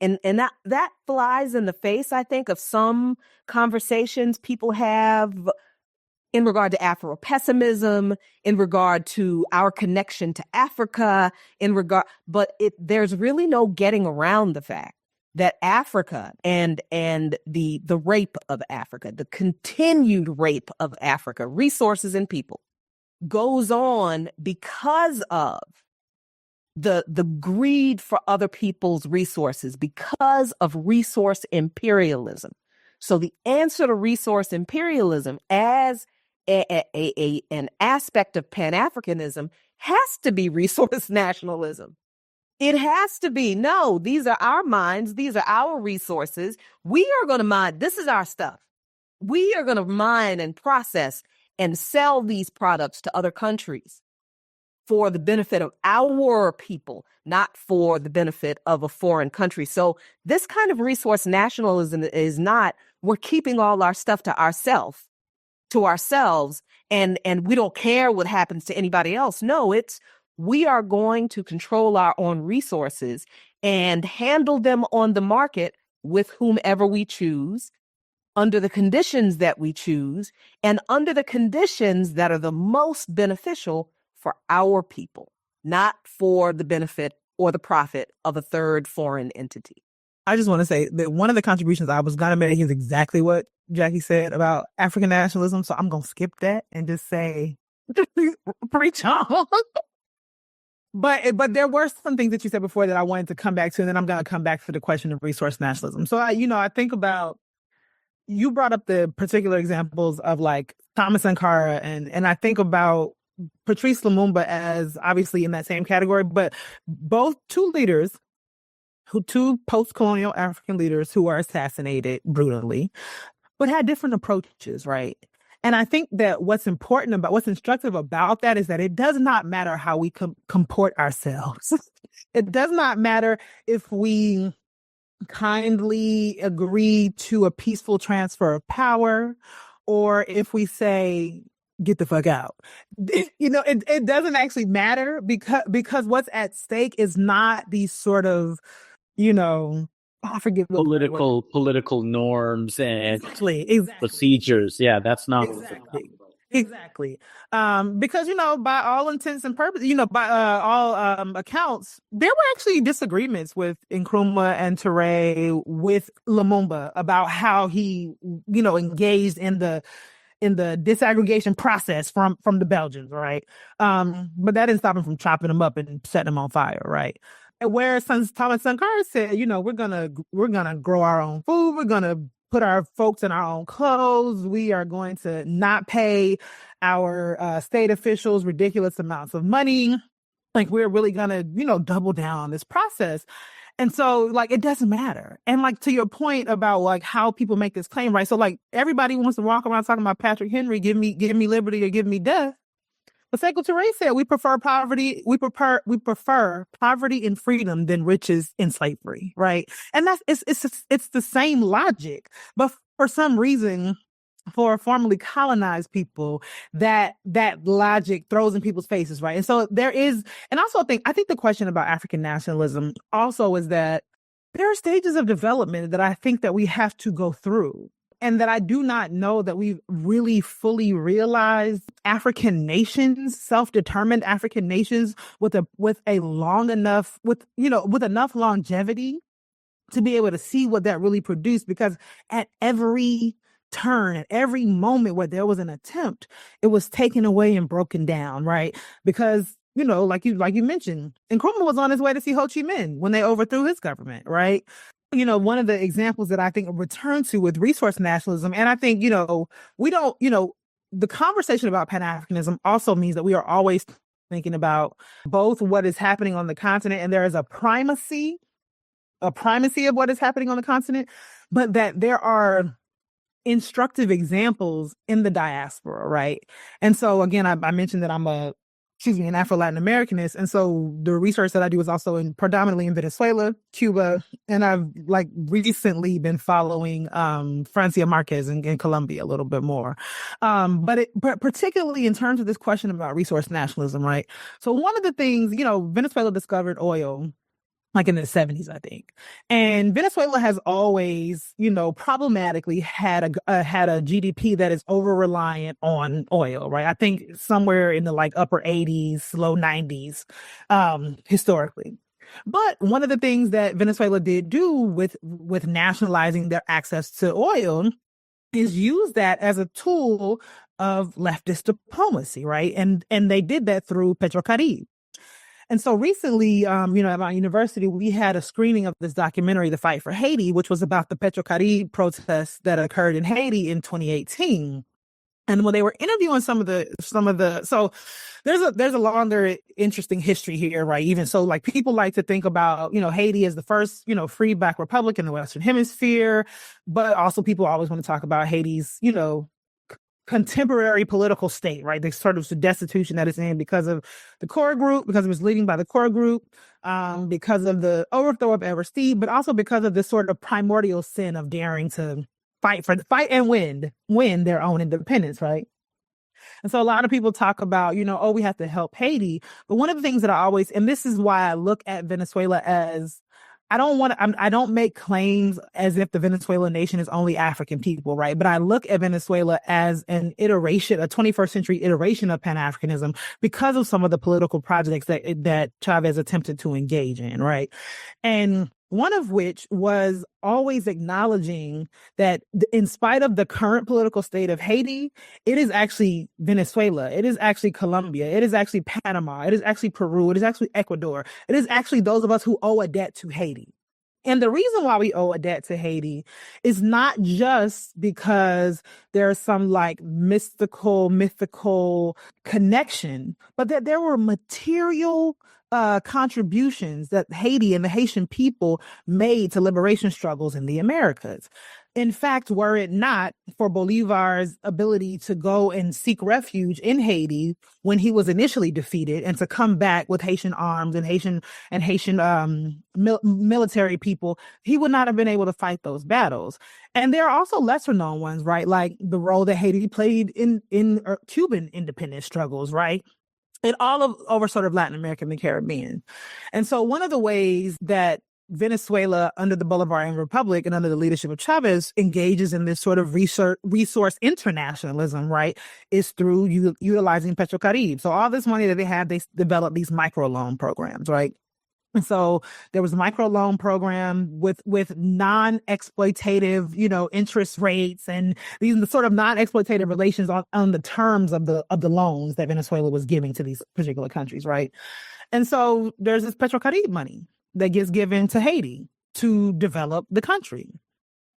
And that flies in the face, I think, of some conversations people have in regard to Afro-pessimism, in regard to our connection to Africa, but there's really no getting around the fact that Africa and the rape of Africa, the continued rape of Africa, resources and people, goes on because of the greed for other people's resources, because of resource imperialism. So the answer to resource imperialism as an aspect of Pan-Africanism has to be resource nationalism. It has to be, no, these are our mines, these are our resources. We are going to mine, this is our stuff. We are going to mine and process and sell these products to other countries for the benefit of our people, not for the benefit of a foreign country. So this kind of resource nationalism is not, we're keeping all our stuff to ourselves, and we don't care what happens to anybody else. No, it's we are going to control our own resources and handle them on the market with whomever we choose, under the conditions that we choose, and under the conditions that are the most beneficial for our people, not for the benefit or the profit of a third foreign entity. I just want to say that one of the contributions I was going to make is exactly what Jacquie said about African nationalism. So I'm going to skip that and just say, preach on. But there were some things that you said before that I wanted to come back to, and then I'm going to come back to the question of resource nationalism. So I think about, you brought up the particular examples of like Thomas Sankara, and I think about Patrice Lumumba as obviously in that same category, but both two post-colonial African leaders who were assassinated brutally, but had different approaches, right? And I think that what's instructive about that is that it does not matter how we comport ourselves. It does not matter if we kindly agree to a peaceful transfer of power, or if we say, get the fuck out. It doesn't actually matter, because what's at stake is not these sort of, I forget political norms and exactly. procedures. Yeah, that's not Exactly. Because, by all intents and purposes, by all accounts, there were actually disagreements with Nkrumah and Touré with Lumumba about how he, engaged in the disaggregation process from the Belgians, right? But that didn't stop him from chopping them up and setting them on fire, right? And where Thomas Sankara said, we're gonna grow our own food, we're gonna put our folks in our own clothes, we are going to not pay our state officials ridiculous amounts of money, like we're really gonna double down on this process. And so, like, it doesn't matter. And like, to your point about like how people make this claim, right? So like, everybody wants to walk around talking about Patrick Henry, give me liberty or give me death. But Sekou Touré said we prefer poverty and freedom than riches and slavery, right? And it's the same logic, but for some reason, for formerly colonized people, that logic throws in people's faces, right? And so there is, and also I think the question about African nationalism also is that there are stages of development that I think that we have to go through, and that I do not know that we've really fully realized African nations, self-determined African nations with enough longevity to be able to see what that really produced. Because at every turn, at every moment where there was an attempt, it was taken away and broken down, right? Because, like you mentioned, Nkrumah was on his way to see Ho Chi Minh when they overthrew his government, right? One of the examples that I think return to with resource nationalism, and I think, we don't, the conversation about Pan-Africanism also means that we are always thinking about both what is happening on the continent, and there is a primacy of what is happening on the continent, but that there are instructive examples in the diaspora, right? And so again, I mentioned that I'm an Afro-Latin Americanist. And so the research that I do is also predominantly in Venezuela, Cuba, and I've like recently been following Francia Marquez in Colombia a little bit more. But particularly in terms of this question about resource nationalism, right? So one of the things, Venezuela discovered oil like in the 70s, I think. And Venezuela has always, problematically had a GDP that is over-reliant on oil, right? I think somewhere in the like upper 80s, low 90s, historically. But one of the things that Venezuela did do with nationalizing their access to oil is use that as a tool of leftist diplomacy, right? And they did that through Petrocaribe. And so recently, at my university, we had a screening of this documentary, The Fight for Haiti, which was about the Petrocaribe protests that occurred in Haiti in 2018. And when they were interviewing so there's a longer interesting history here, right? Even so, like, people like to think about, Haiti as the first, free Black republic in the Western Hemisphere, but also people always want to talk about Haiti's, contemporary political state, right? The sort of destitution that it's in because of the core group, because it was leading by the core group, because of the overthrow of Aristide, but also because of this sort of primordial sin of daring to fight and win their own independence, right? And so a lot of people talk about, oh, we have to help Haiti. But one of the things that I always, and this is why I look at Venezuela as, I don't make claims as if the Venezuelan nation is only African people, right? But I look at Venezuela as an iteration, a 21st century iteration of Pan-Africanism because of some of the political projects that Chavez attempted to engage in, right? And one of which was always acknowledging that in spite of the current political state of Haiti, it is actually Venezuela. It is actually Colombia. It is actually Panama. It is actually Peru. It is actually Ecuador. It is actually those of us who owe a debt to Haiti. And the reason why we owe a debt to Haiti is not just because there's some like mythical connection, but that there were material contributions that Haiti and the Haitian people made to liberation struggles in the Americas. In fact, were it not for Bolivar's ability to go and seek refuge in Haiti when he was initially defeated and to come back with Haitian arms and Haitian military people, he would not have been able to fight those battles. And there are also lesser known ones, right? Like the role that Haiti played in Cuban independence struggles, right? And over sort of Latin America and the Caribbean. And so one of the ways that Venezuela under the Bolivarian Republic and under the leadership of Chavez engages in this sort of resource internationalism, right, is through utilizing Petrocaribe. So all this money that they have, they developed these microloan programs, right? And so there was a microloan program with non-exploitative, interest rates and these sort of non-exploitative relations on the terms of the loans that Venezuela was giving to these particular countries, right? And so there's this Petrocaribe money that gets given to Haiti to develop the country.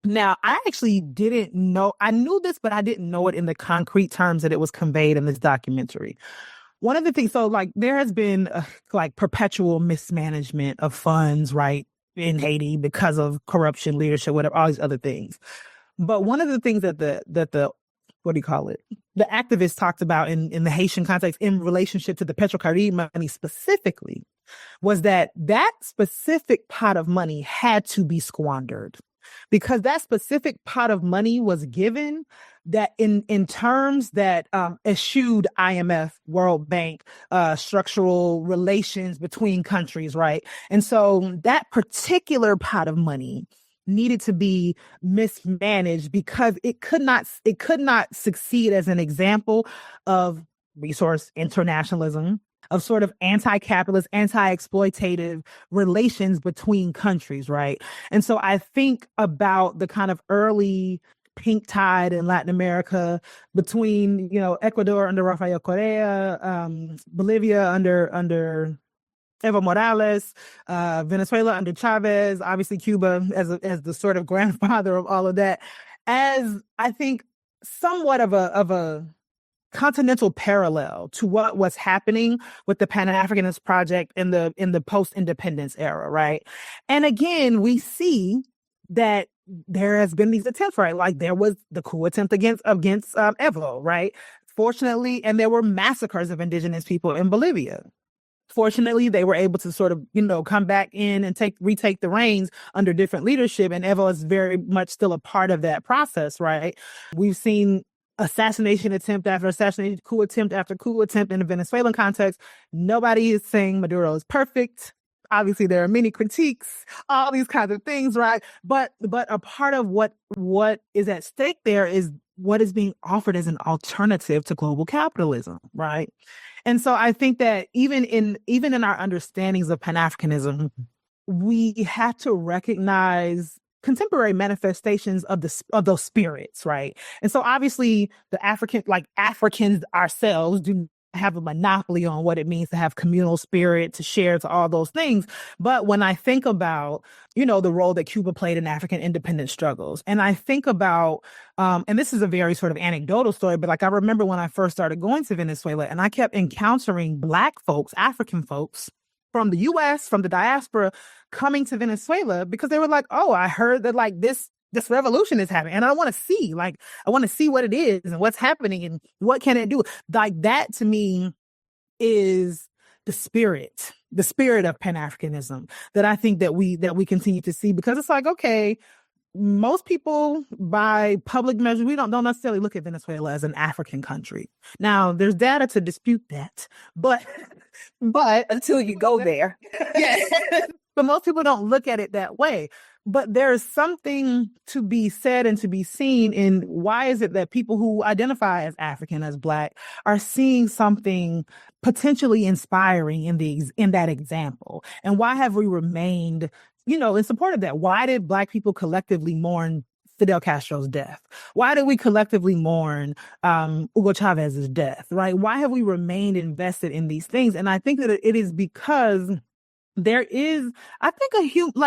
Now, I actually didn't know, I knew this, but I didn't know it in the concrete terms that it was conveyed in this documentary. One of the things, so like there has been perpetual mismanagement of funds, right, in Haiti because of corruption, leadership, whatever, all these other things. But one of the things that the what do you call it? The activists talked about in the Haitian context in relationship to the Petrocaribe money specifically was that specific pot of money had to be squandered because that specific pot of money was given that in terms that eschewed IMF, World Bank, structural relations between countries, right? And so that particular pot of money needed to be mismanaged because it could not succeed as an example of resource internationalism, of sort of anti-capitalist, anti-exploitative relations between countries, right? And so I think about the kind of early pink tide in Latin America between, Ecuador under Rafael Correa, Bolivia under Evo Morales, Venezuela under Chavez, obviously Cuba as the sort of grandfather of all of that, as I think somewhat of a continental parallel to what was happening with the Pan-Africanist project in the post-independence era, right? And again, we see that there has been these attempts, right? Like there was the coup attempt against Evo, right? Fortunately, and there were massacres of indigenous people in Bolivia. Fortunately, they were able to sort of, come back in and retake the reins under different leadership. And Evo is very much still a part of that process, right? We've seen assassination attempt after assassination, coup attempt after coup attempt in the Venezuelan context. Nobody is saying Maduro is perfect. Obviously, there are many critiques, all these kinds of things, right? But a part of what is at stake there is what is being offered as an alternative to global capitalism, right? And so I think that even in our understandings of Pan-Africanism, we have to recognize contemporary manifestations of those spirits, right? And so obviously the Africans ourselves do have a monopoly on what it means to have communal spirit, to share, to all those things. But when I think about, the role that Cuba played in African independence struggles, and I think about, and this is a very sort of anecdotal story, but I remember when I first started going to Venezuela and I kept encountering Black folks, African folks from the US, from the diaspora coming to Venezuela because they were like, oh, I heard that this revolution is happening and I want to see what it is and what's happening and what can it do. Like that to me is the spirit of Pan-Africanism that I think that we continue to see because it's like, okay, most people, by public measure, we don't necessarily look at Venezuela as an African country. Now, there's data to dispute that, but Until you go there. yeah, but most people don't look at it that way. But there's something to be said and to be seen in why is it that people who identify as African, as Black, are seeing something potentially inspiring in that example, and why have we remained, in support of that? Why did Black people collectively mourn Fidel Castro's death? Why did we collectively mourn Hugo Chavez's death? Right? Why have we remained invested in these things? And I think that it is because there is, I think, a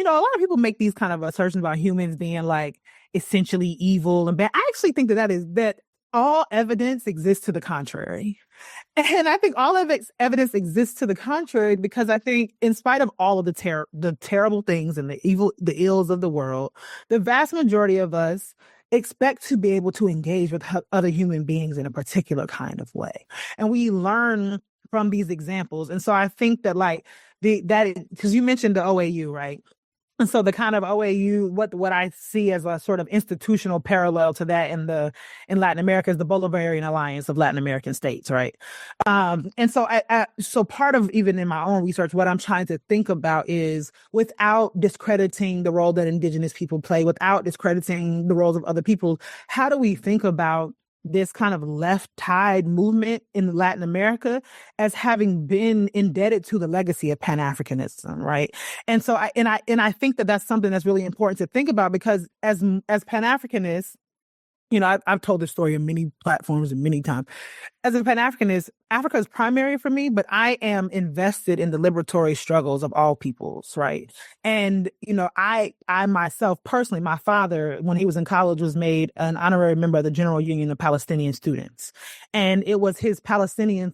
lot of people make these kind of assertions about humans being like essentially evil and bad. I actually think that all evidence exists to the contrary. And I think all of evidence exists to the contrary because I think in spite of all of the terrible things and the ills of the world, the vast majority of us expect to be able to engage with other human beings in a particular kind of way. And we learn from these examples. And so I think that because you mentioned the OAU, right? And so the kind of OAU, what I see as a sort of institutional parallel to that in Latin America is the Bolivarian Alliance of Latin American States, right? And so so part of, even in my own research, what I'm trying to think about is, without discrediting the role that Indigenous people play, without discrediting the roles of other people, how do we think about this kind of left tide movement in Latin America as having been indebted to the legacy of Pan-Africanism, right? And so I think that that's something that's really important to think about, because as Pan-Africanists, I've told this story on many platforms and many times. As a Pan-Africanist, Africa is primary for me, but I am invested in the liberatory struggles of all peoples, right? And, I myself, personally, my father, when he was in college, was made an honorary member of the General Union of Palestinian Students. And it was his Palestinian,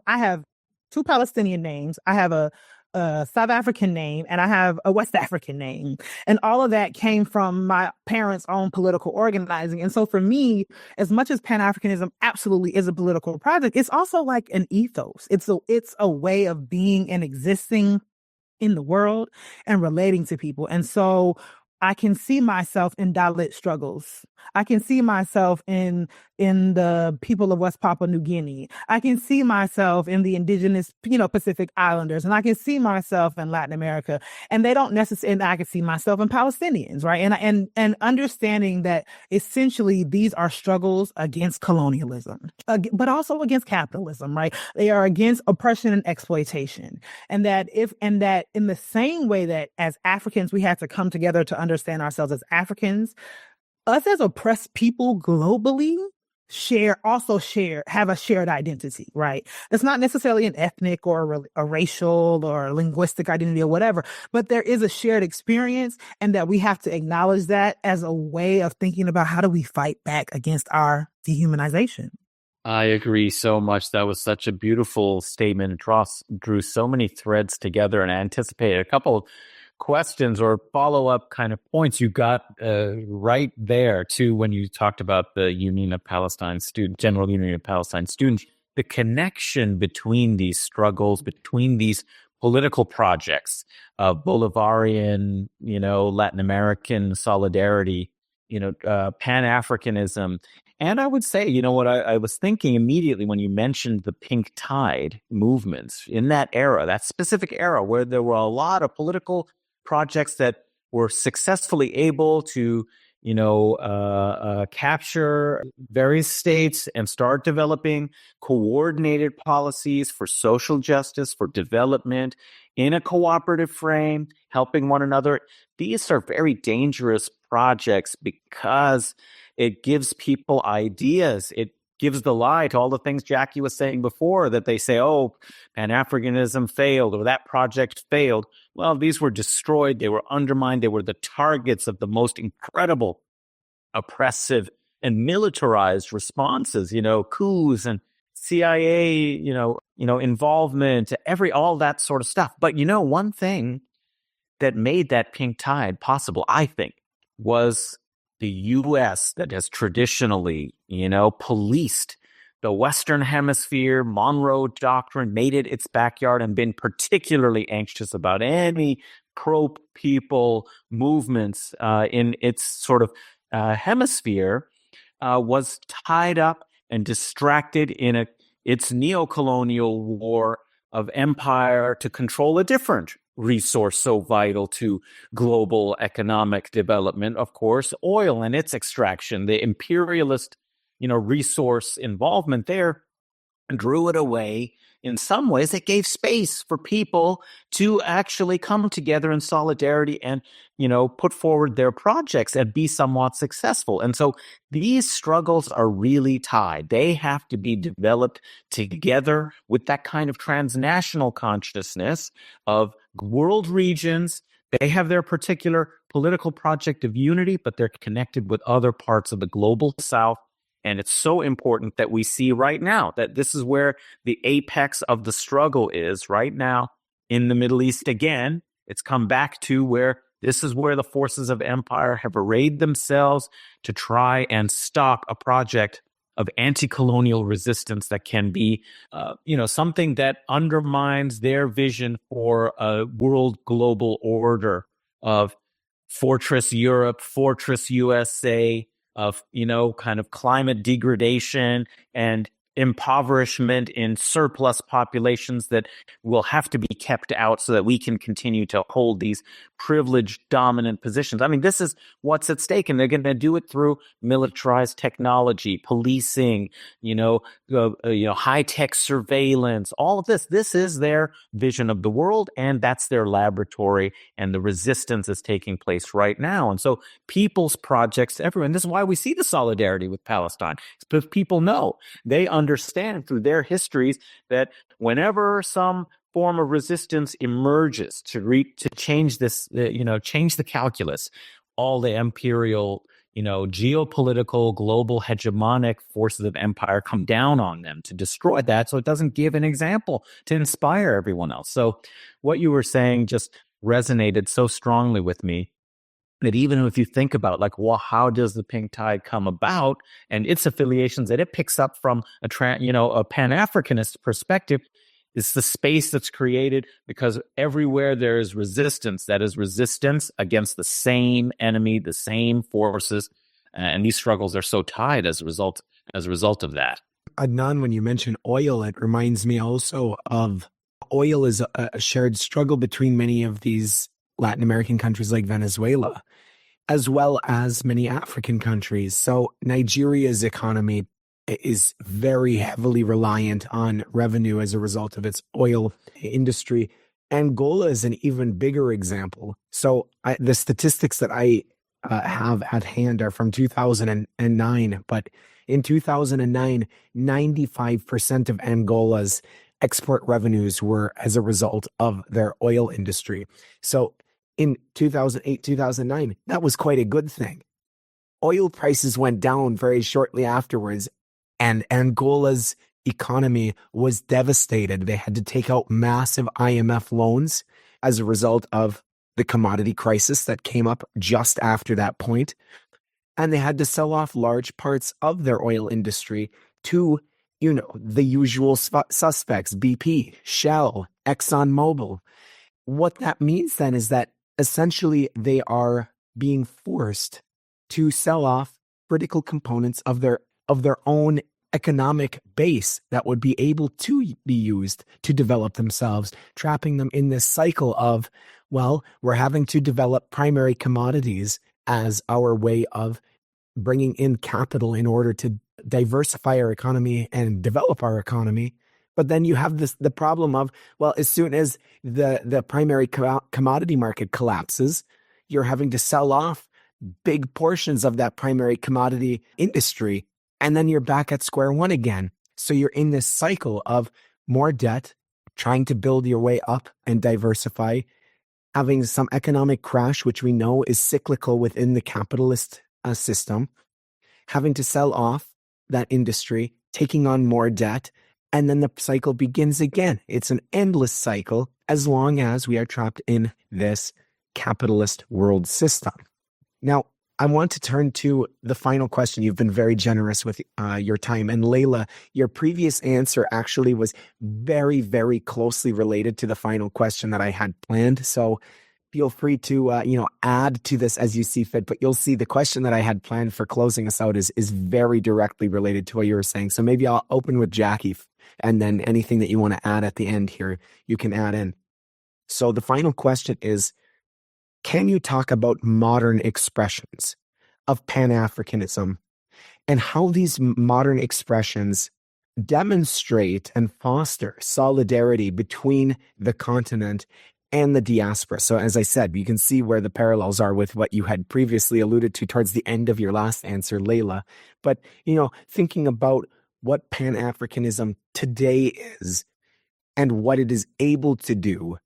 I have two Palestinian names. I have a South African name and I have a West African name. And all of that came from my parents' own political organizing. And so for me, as much as Pan-Africanism absolutely is a political project, it's also like an ethos. It's a way of being and existing in the world and relating to people. And so I can see myself in Dalit struggles. I can see myself in the people of West Papua New Guinea. I can see myself in the indigenous, Pacific Islanders, and I can see myself in Latin America. And they don't necessarily, and I can see myself in Palestinians, right? And understanding that essentially these are struggles against colonialism, but also against capitalism, right? They are against oppression and exploitation. And that in the same way that as Africans, we have to come together to understand ourselves as Africans, us as oppressed people globally have a shared identity, right? It's not necessarily an ethnic or a racial or linguistic identity or whatever, but there is a shared experience, and that we have to acknowledge that as a way of thinking about how do we fight back against our dehumanization. I agree so much. That was such a beautiful statement. It drew so many threads together, and I anticipated a couple questions or follow-up kind of points you got right there too when you talked about the General Union of Palestine Students, the connection between these struggles, between these political projects of Bolivarian, Latin American solidarity, Pan-Africanism. And I would say, what I was thinking immediately when you mentioned the Pink Tide movements in that era, that specific era where there were a lot of political projects that were successfully able to, capture various states and start developing coordinated policies for social justice, for development in a cooperative frame, helping one another. These are very dangerous projects because it gives people ideas. It gives the lie to all the things Jacquie was saying before, that they say, oh, Pan-Africanism failed or that project failed. Well, these were destroyed. They were undermined. They were the targets of the most incredible oppressive and militarized responses, coups and CIA, involvement, all that sort of stuff. But, one thing that made that Pink Tide possible, I think, was the U.S. that has traditionally, policed the Western Hemisphere, Monroe Doctrine, made it its backyard and been particularly anxious about any pro-people movements in its sort of hemisphere, was tied up and distracted in its neo-colonial war of empire to control a different resource so vital to global economic development, of course, oil and its extraction. The imperialist, resource involvement there drew it away. In some ways, it gave space for people to actually come together in solidarity and, put forward their projects and be somewhat successful. And so these struggles are really tied. They have to be developed together with that kind of transnational consciousness of world regions. They have their particular political project of unity, but they're connected with other parts of the global South. And it's so important that we see right now that this is where the apex of the struggle is right now in the Middle East again. It's come back to where this is where the forces of empire have arrayed themselves to try and stop a project of anti-colonial resistance that can be, something that undermines their vision for a world global order of Fortress Europe, Fortress USA, of, kind of climate degradation and impoverishment in surplus populations that will have to be kept out so that we can continue to hold these privileged dominant positions. I mean, this is what's at stake, and they're going to do it through militarized technology, policing, high-tech surveillance, all of this. This is their vision of the world, and that's their laboratory, and the resistance is taking place right now. And so people's projects everywhere, and this is why we see the solidarity with Palestine. It's because people know, they understand through their histories that whenever some form of resistance emerges to change this, change the calculus, all the imperial, geopolitical, global hegemonic forces of empire come down on them to destroy that. So it doesn't give an example to inspire everyone else. So what you were saying just resonated so strongly with me, that even if you think about how does the pink tide come about and its affiliations that it picks up from a Pan-Africanist perspective, it's the space that's created because everywhere there is resistance, that is resistance against the same enemy, the same forces, and these struggles are so tied as a result of that. Adnan, when you mention oil, it reminds me also of oil is a shared struggle between many of these Latin American countries like Venezuela, as well as many African countries. So Nigeria's economy is very heavily reliant on revenue as a result of its oil industry. Angola is an even bigger example. So the statistics that I have at hand are from 2009, but in 2009, 95% of Angola's export revenues were as a result of their oil industry. So in 2008, 2009, that was quite a good thing. Oil prices went down very shortly afterwards, and Angola's economy was devastated. They had to take out massive IMF loans as a result of the commodity crisis that came up just after that point. And they had to sell off large parts of their oil industry to, the usual suspects, BP, Shell, ExxonMobil. What that means then is that essentially they are being forced to sell off critical components of their own economic base that would be able to be used to develop themselves, trapping them in this cycle of, we're having to develop primary commodities as our way of bringing in capital in order to diversify our economy and develop our economy. But then you have the problem of, as soon as the primary commodity market collapses, you're having to sell off big portions of that primary commodity industry, and then you're back at square one again. So you're in this cycle of more debt, trying to build your way up and diversify, having some economic crash, which we know is cyclical within the capitalist system, having to sell off that industry, taking on more debt, and then the cycle begins again. It's an endless cycle as long as we are trapped in this capitalist world system. Now, I want to turn to the final question. You've been very generous with your time. And Layla, your previous answer actually was very, very closely related to the final question that I had planned. So feel free to, add to this as you see fit. But you'll see the question that I had planned for closing us out is very directly related to what you were saying. So maybe I'll open with Jacquie, and then anything that you want to add at the end here, you can add in. So the final question is, can you talk about modern expressions of Pan-Africanism and how these modern expressions demonstrate and foster solidarity between the continent and the diaspora? So as I said, you can see where the parallels are with what you had previously alluded to towards the end of your last answer, Layla. But, thinking about what Pan-Africanism today is and what it is able to do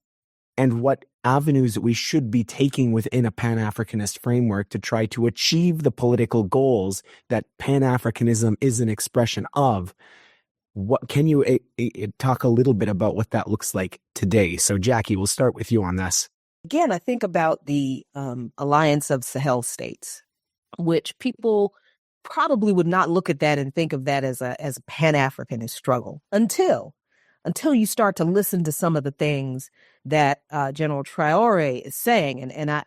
and what avenues we should be taking within a Pan-Africanist framework to try to achieve the political goals that Pan-Africanism is an expression of. What can you talk a little bit about what that looks like today? So Jacquie, we'll start with you on this. Again, I think about the Alliance of Sahel States, which people probably would not look at that and think of that as a Pan-Africanist struggle until you start to listen to some of the things that General Traore is saying. And I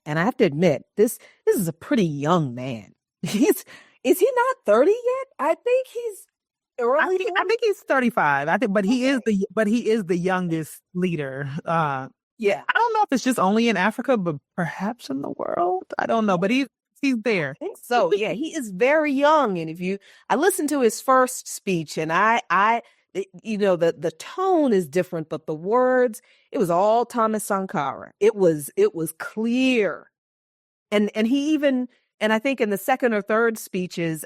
have to admit, this is a pretty young man. Is he not 30 yet? I think he's I think he's 35. But he is the youngest leader. Yeah. I don't know if it's just only in Africa, but perhaps in the world. I don't know, but he's there. I think so. Yeah, he is very young. And I listened to his first speech, and the tone is different, but the words, it was all Thomas Sankara. It was clear. And he even, and I think in the second or third speeches,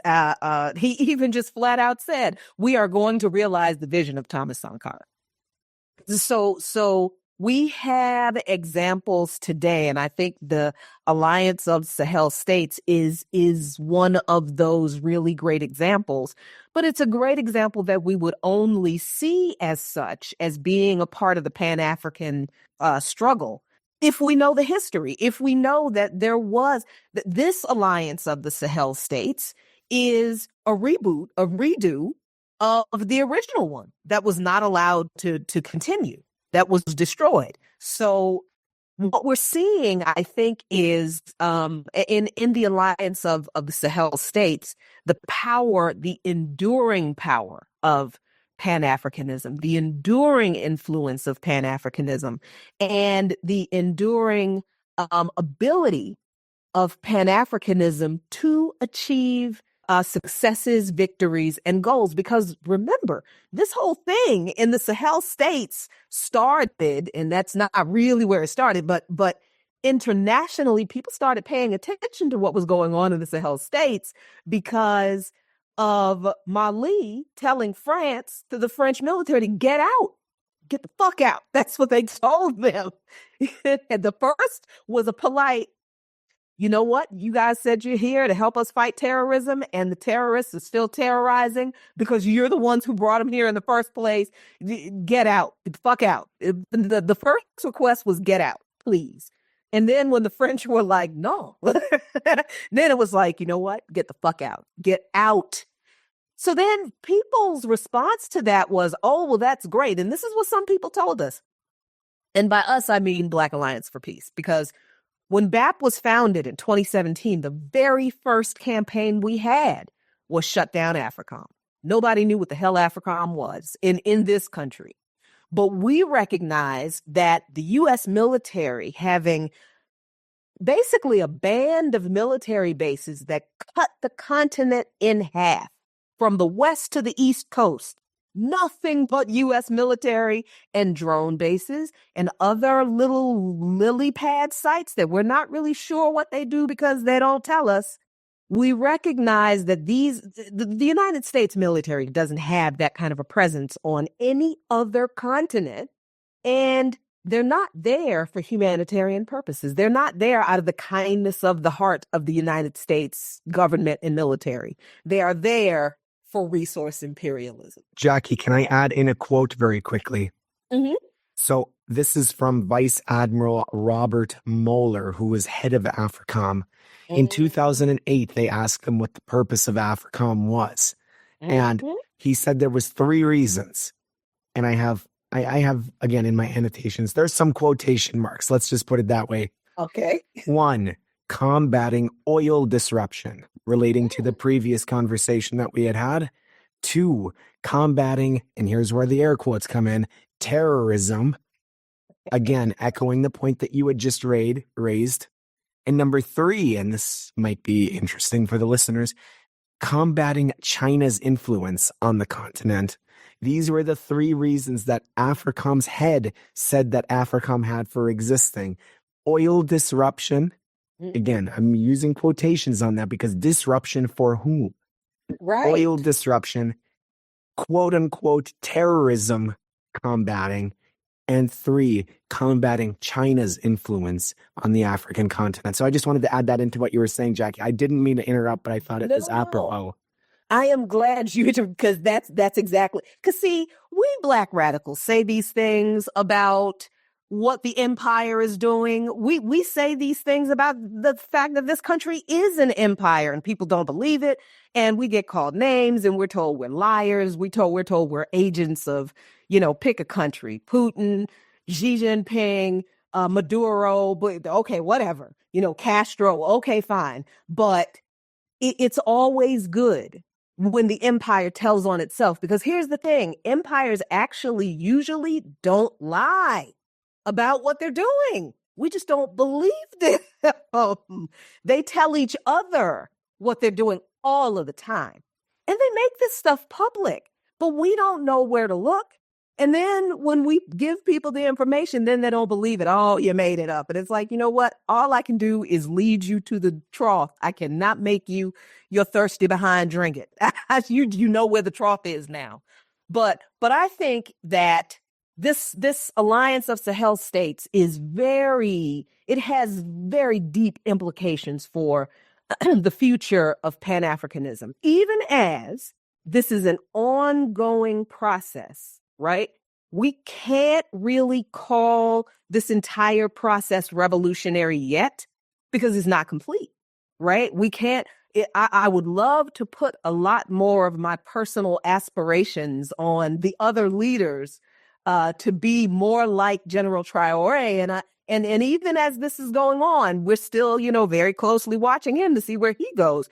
he even just flat out said, we are going to realize the vision of Thomas Sankara. So we have examples today, and I think the Alliance of Sahel States is one of those really great examples. But it's a great example that we would only see as such, as being a part of the Pan-African struggle, if we know the history, if we know that this Alliance of the Sahel States is a redo of the original one that was not allowed to continue, that was destroyed. So what we're seeing, I think, is in the Alliance of the Sahel States, the enduring power of Pan-Africanism, the enduring influence of Pan-Africanism, and the enduring ability of Pan-Africanism to achieve successes, victories, and goals. Because remember, this whole thing in the Sahel States started, and that's not really where it started, but internationally, people started paying attention to what was going on in the Sahel States because of Mali telling France, to the French military, to get out, get the fuck out. That's what they told them. And the first was a polite, you know what? You guys said you're here to help us fight terrorism, and the terrorists are still terrorizing because you're the ones who brought them here in the first place. Get out. Get the fuck out. The first request was get out, please. And then when the French were like, no, then it was like, you know what? Get the fuck out. Get out. So then people's response to that was, oh, well, that's great. And this is what some people told us. And by us, I mean Black Alliance for Peace, because when BAP was founded in 2017, the very first campaign we had was shut down AFRICOM. Nobody knew what the hell AFRICOM was in this country. But we recognized that the U.S. military, having basically a band of military bases that cut the continent in half from the west to the east coast, nothing but U.S. military and drone bases and other little lily pad sites that we're not really sure what they do because they don't tell us. We recognize that the United States military doesn't have that kind of a presence on any other continent, and they're not there for humanitarian purposes. They're not there out of the kindness of the heart of the United States government and military. They are there for resource imperialism. Jacquie, can I add in a quote very quickly? Mm-hmm. So this is from Vice Admiral Robert Moeller, who was head of AFRICOM. In 2008, they asked him what the purpose of AFRICOM was. And he said there was 3 reasons. And I have, again, in my annotations, there's some quotation marks. Let's just put it that way. Okay. 1, combating oil disruption, relating to the previous conversation that we had. 2, combating, and here's where the air quotes come in, terrorism. Again, echoing the point that you had just raised. And number 3, and this might be interesting for the listeners, combating China's influence on the continent. These were the 3 reasons that AFRICOM's head said that AFRICOM had for existing. Oil disruption. Again, I'm using quotations on that because disruption for whom? Right. Oil disruption, quote unquote, terrorism combating. And 3, combating China's influence on the African continent. So I just wanted to add that into what you were saying, Jackie. I didn't mean to interrupt, but I thought it was apropos. I am glad you, because that's exactly, because see, we Black radicals say these things about what the empire is doing. We say these things about the fact that this country is an empire and people don't believe it. And we get called names and we're told we're liars. We're told we're agents of, pick a country, Putin, Xi Jinping, Maduro, but okay, whatever, Castro. Okay, fine. But it's always good when the empire tells on itself, because here's the thing. Empires actually usually don't lie about what they're doing. We just don't believe them. They tell each other what they're doing all of the time. And they make this stuff public, but we don't know where to look. And then when we give people the information, then they don't believe it. Oh, you made it up. And it's like, you know what? All I can do is lead you to the trough. I cannot make you your thirsty behind drink it. You know where the trough is now. But I think that this alliance of Sahel states it has very deep implications for the future of Pan-Africanism, even as this is an ongoing process, right? We can't really call this entire process revolutionary yet because it's not complete, right? We can't. I would love to put a lot more of my personal aspirations on the other leaders to be more like General Traore. And even as this is going on, we're still, very closely watching him to see where he goes.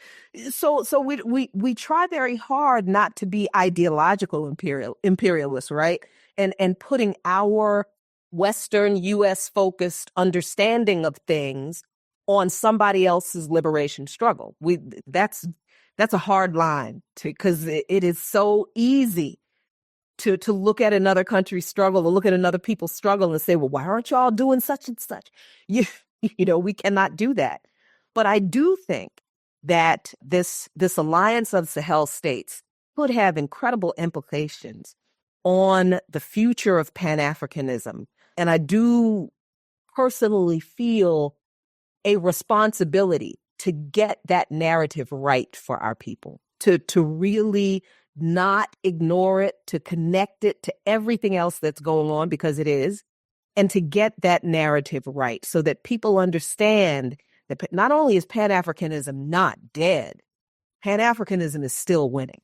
So we try very hard not to be ideological imperialists, right? And putting our Western U.S. focused understanding of things on somebody else's liberation struggle. That's a hard line because it is so easy to look at another country's struggle or look at another people's struggle and say, well, why aren't y'all doing such and such? We cannot do that. But I do think that this alliance of Sahel states could have incredible implications on the future of Pan-Africanism. And I do personally feel a responsibility to get that narrative right for our people, to really not ignore it, to connect it to everything else that's going on, because it is, and to get that narrative right so that people understand that not only is Pan-Africanism not dead, Pan-Africanism is still winning.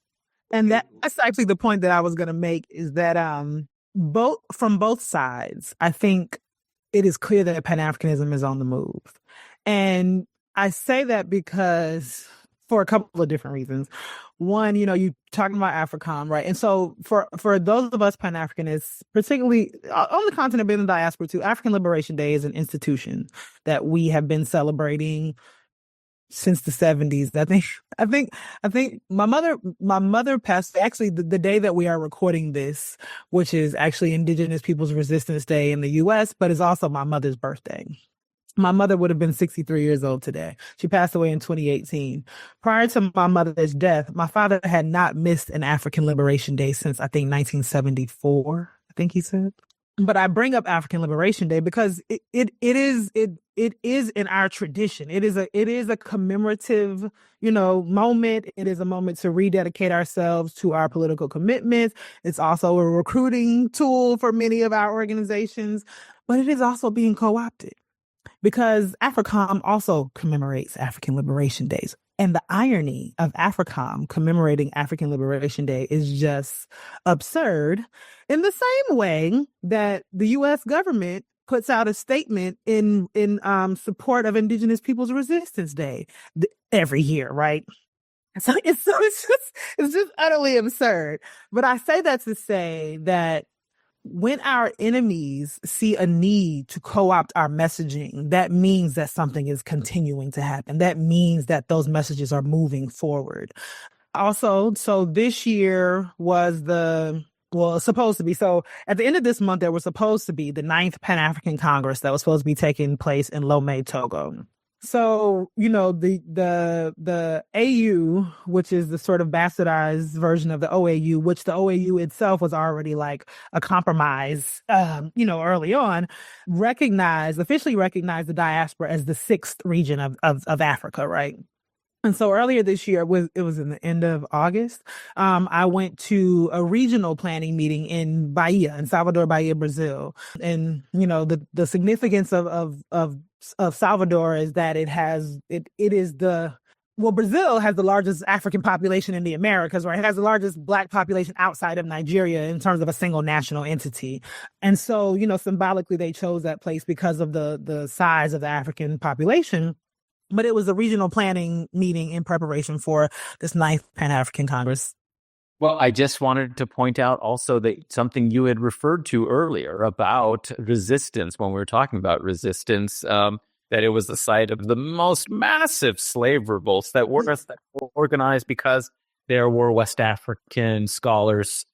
And that's actually the point that I was going to make, is that from both sides, I think it is clear that Pan-Africanism is on the move. And I say that because for a couple of different reasons. One, you talking about AFRICOM, right? And so for those of us Pan-Africanists, particularly on the continent, but in the diaspora too, African Liberation Day is an institution that we have been celebrating since the 70s. I think my mother passed actually the day that we are recording this, which is actually Indigenous Peoples Resistance Day in the US, but it's also my mother's birthday. My mother would have been 63 years old today. She passed away in 2018. Prior to my mother's death, my father had not missed an African Liberation Day since, I think, 1974, I think he said. But I bring up African Liberation Day because it is in our tradition. It is a commemorative, moment. It is a moment to rededicate ourselves to our political commitments. It's also a recruiting tool for many of our organizations, but it is also being co-opted because AFRICOM also commemorates African Liberation Days. And the irony of AFRICOM commemorating African Liberation Day is just absurd, in the same way that the U.S. government puts out a statement in support of Indigenous Peoples Resistance Day every year, right? So it's just utterly absurd. But I say that to say that when our enemies see a need to co-opt our messaging, that means that something is continuing to happen. That means that those messages are moving forward. Also, so this year was supposed to be. So at the end of this month, there was supposed to be the 9th Pan-African Congress that was supposed to be taking place in Lomé, Togo. So, the AU, which is the sort of bastardized version of the OAU, which the OAU itself was already like a compromise, early on, officially recognized the diaspora as the 6th region of Africa, right? And so earlier this year, it was in the end of August, I went to a regional planning meeting in Salvador, Bahia, Brazil. And, the significance of Salvador is that Brazil has the largest African population in the Americas, right? It has the largest Black population outside of Nigeria in terms of a single national entity. And so, symbolically, they chose that place because of the size of the African population. But it was a regional planning meeting in preparation for this 9th Pan-African Congress. Well, I just wanted to point out also that something you had referred to earlier about resistance, when we were talking about resistance, that it was the site of the most massive slave revolts that were organized because there were West African scholars,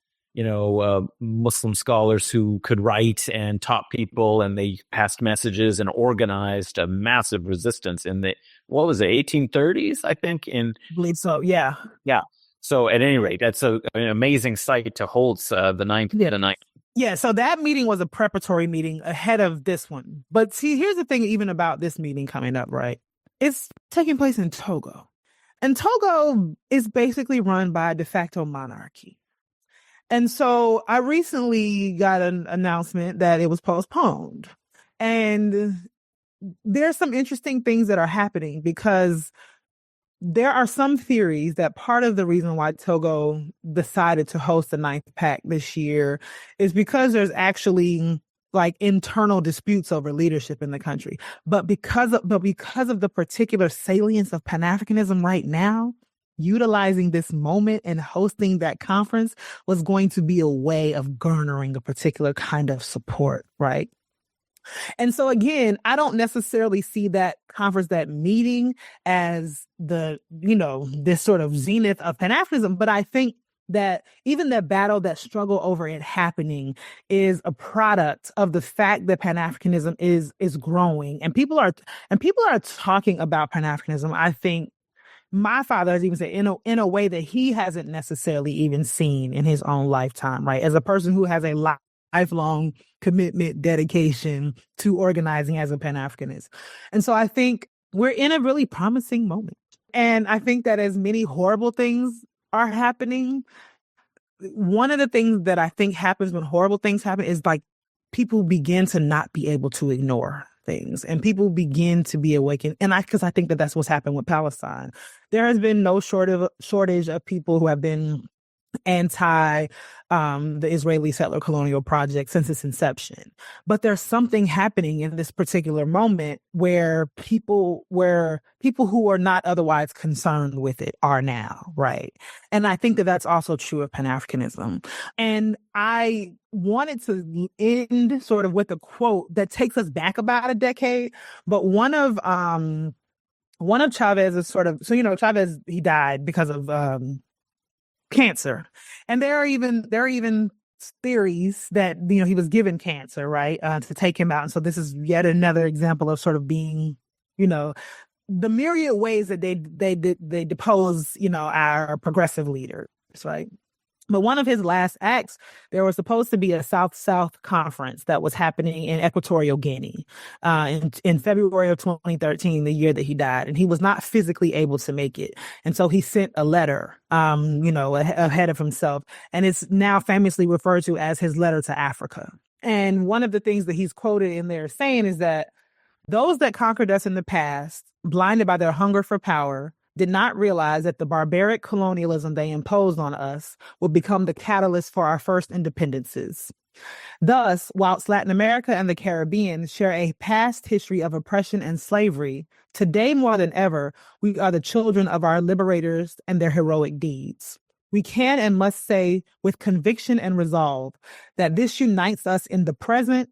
Muslim scholars who could write and taught people, and they passed messages and organized a massive resistance in the, 1830s, I think? I believe so, yeah. Yeah. So at any rate, that's an amazing site to hold the 9th. Yeah. The 9th. Yeah, so that meeting was a preparatory meeting ahead of this one. But see, here's the thing even about this meeting coming up, right? It's taking place in Togo. And Togo is basically run by a de facto monarchy. And so I recently got an announcement that it was postponed. And there's some interesting things that are happening because there are some theories that part of the reason why Togo decided to host the 9th PAC this year is because there's actually like internal disputes over leadership in the country. But because of the particular salience of Pan-Africanism right now, utilizing this moment and hosting that conference was going to be a way of garnering a particular kind of support, right? And so again, I don't necessarily see that conference, that meeting as this sort of zenith of Pan-Africanism, but I think that even that battle, that struggle over it happening is a product of the fact that Pan-Africanism is growing and people are talking about Pan-Africanism. I think my father has even said in a way that he hasn't necessarily even seen in his own lifetime, right? As a person who has a lifelong commitment, dedication to organizing as a Pan-Africanist. And so I think we're in a really promising moment. And I think that as many horrible things are happening, one of the things that I think happens when horrible things happen is like people begin to not be able to ignore things and people begin to be awakened. And because I think that that's what's happened with Palestine. There has been no shortage of people who have been anti the Israeli settler colonial project since its inception. But there's something happening in this particular moment where people who are not otherwise concerned with it are now, right? And I think that that's also true of Pan-Africanism. And I wanted to end sort of with a quote that takes us back about a decade, but one of Chavez's Chavez, he died because of cancer. And there are even theories that, he was given cancer, right, to take him out. And so this is yet another example of sort of being, the myriad ways that they depose, our progressive leaders, right? But one of his last acts, there was supposed to be a South-South conference that was happening in Equatorial Guinea in February of 2013, the year that he died. And he was not physically able to make it. And so he sent a letter, ahead of himself. And it's now famously referred to as his letter to Africa. And one of the things that he's quoted in there saying is that those that conquered us in the past, blinded by their hunger for power, did not realize that the barbaric colonialism they imposed on us would become the catalyst for our first independences. Thus, whilst Latin America and the Caribbean share a past history of oppression and slavery, today more than ever, we are the children of our liberators and their heroic deeds. We can and must say with conviction and resolve that this unites us in the present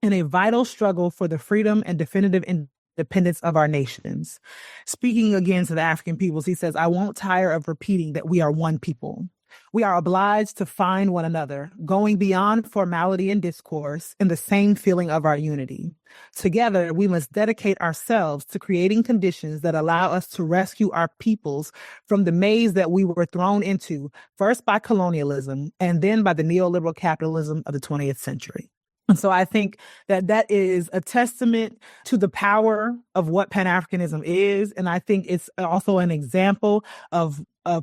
in a vital struggle for the freedom and definitive independence of our nations. Speaking again to the African peoples, he says, I won't tire of repeating that we are one people. We are obliged to find one another, going beyond formality and discourse in the same feeling of our unity. Together, we must dedicate ourselves to creating conditions that allow us to rescue our peoples from the maze that we were thrown into, first by colonialism and then by the neoliberal capitalism of the 20th century. And so I think that that is a testament to the power of what Pan-Africanism is. And I think it's also an example of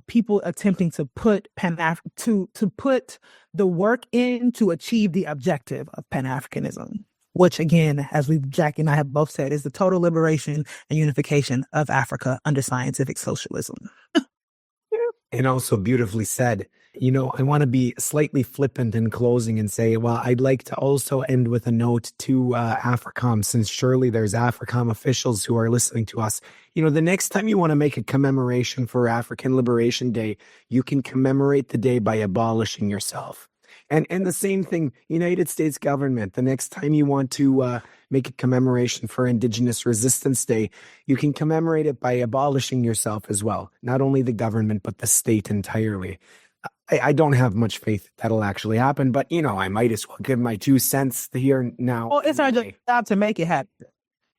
people attempting to put to put the work in to achieve the objective of Pan-Africanism, which again, as Jacquie and I have both said, is the total liberation and unification of Africa under scientific socialism. And also beautifully said. I want to be slightly flippant in closing and say, well, I'd like to also end with a note to AFRICOM, since surely there's AFRICOM officials who are listening to us. The next time you want to make a commemoration for African Liberation Day, you can commemorate the day by abolishing yourself. And the same thing, United States government, the next time you want to make a commemoration for Indigenous Resistance Day, you can commemorate it by abolishing yourself as well. Not only the government, but the state entirely. I don't have much faith that'll actually happen, but, I might as well give my 2 cents here now. Well, it's our job to make it happen.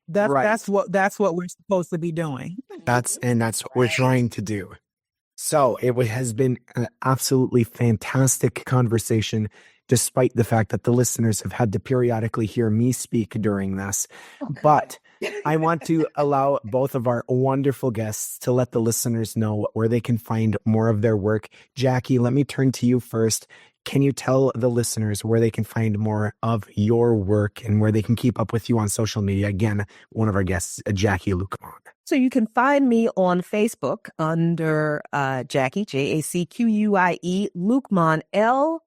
That's what we're supposed to be doing. That's what we're trying to do. So it has been an absolutely fantastic conversation, despite the fact that the listeners have had to periodically hear me speak during this. Okay. But I want to allow both of our wonderful guests to let the listeners know where they can find more of their work. Jacquie, let me turn to you first. Can you tell the listeners where they can find more of your work and where they can keep up with you on social media? Again, one of our guests, Jacquie Luqman. So you can find me on Facebook under Jacquie, Jacquie, Luqman, L''U,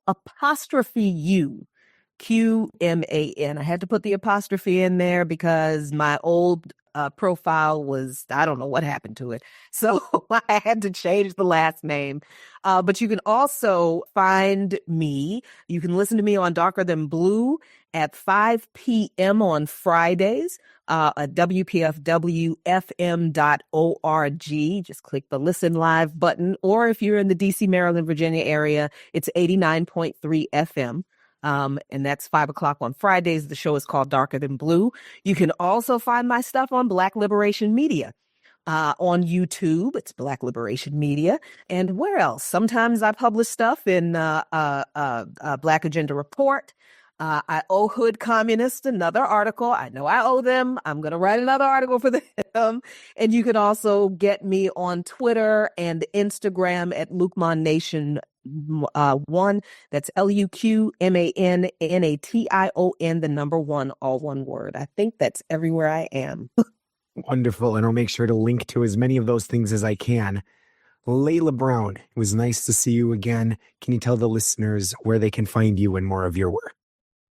QMAN. I had to put the apostrophe in there because my old profile was, I don't know what happened to it. So I had to change the last name. But you can also find me. You can listen to me on Darker Than Blue at 5 p.m. on Fridays at WPFWFM.org. Just click the listen live button. Or if you're in the DC, Maryland, Virginia area, it's 89.3 FM. And that's 5 o'clock on Fridays. The show is called Darker Than Blue. You can also find my stuff on Black Liberation Media. On YouTube, it's Black Liberation Media. And where else? Sometimes I publish stuff in Black Agenda Report. I owe Hood Communist another article. I know I owe them. I'm going to write another article for them. And you can also get me on Twitter and Instagram at Luqman Nation 1. That's LUQMANNATION, 1, all one word. I think that's everywhere I am. Wonderful. And I'll make sure to link to as many of those things as I can. Layla Brown, it was nice to see you again. Can you tell the listeners where they can find you and more of your work?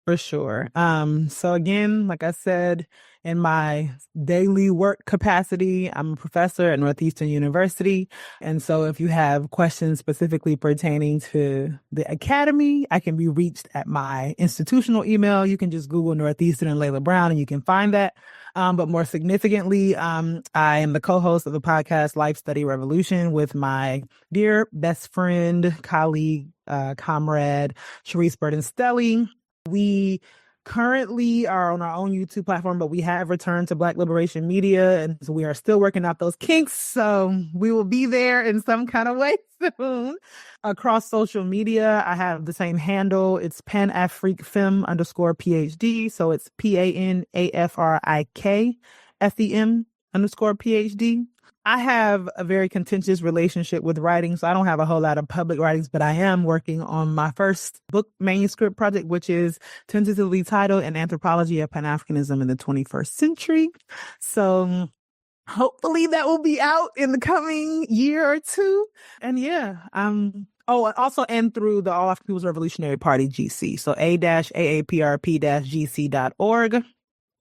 For sure. So again, like I said, in my daily work capacity, I'm a professor at Northeastern University. And so if you have questions specifically pertaining to the academy, I can be reached at my institutional email. You can just Google Northeastern and Layla Brown and you can find that. But more significantly, I am the co-host of the podcast Life Study Revolution with my dear best friend, colleague, comrade, Sharice Burton-Stelly. We currently are on our own YouTube platform, but we have returned to Black Liberation Media, and so we are still working out those kinks. So we will be there in some kind of way soon. Across social media, I have the same handle. It's Pan-Afric_PhD. So it's PANAFRIK_FEM_PhD. I have a very contentious relationship with writing, so I don't have a whole lot of public writings, but I am working on my first book manuscript project, which is tentatively titled An Anthropology of Pan-Africanism in the 21st Century. So hopefully that will be out in the coming year or two. And and also through the All African People's Revolutionary Party, GC. So a-aaprp-gc.org.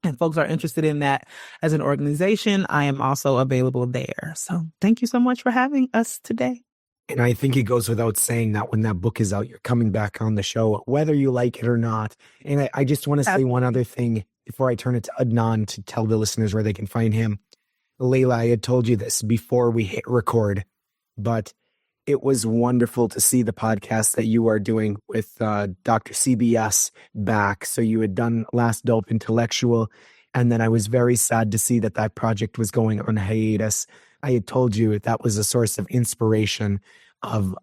And folks are interested in that as an organization, I am also available there. So thank you so much for having us today. And I think it goes without saying that when that book is out, you're coming back on the show, whether you like it or not. And I just want to say one other thing before I turn it to Adnan to tell the listeners where they can find him. Layla, I had told you this before we hit record, but it was wonderful to see the podcast that you are doing with Dr. CBS back. So you had done Last Dope Intellectual, and then I was very sad to see that project was going on hiatus. I had told you that was a source of inspiration, of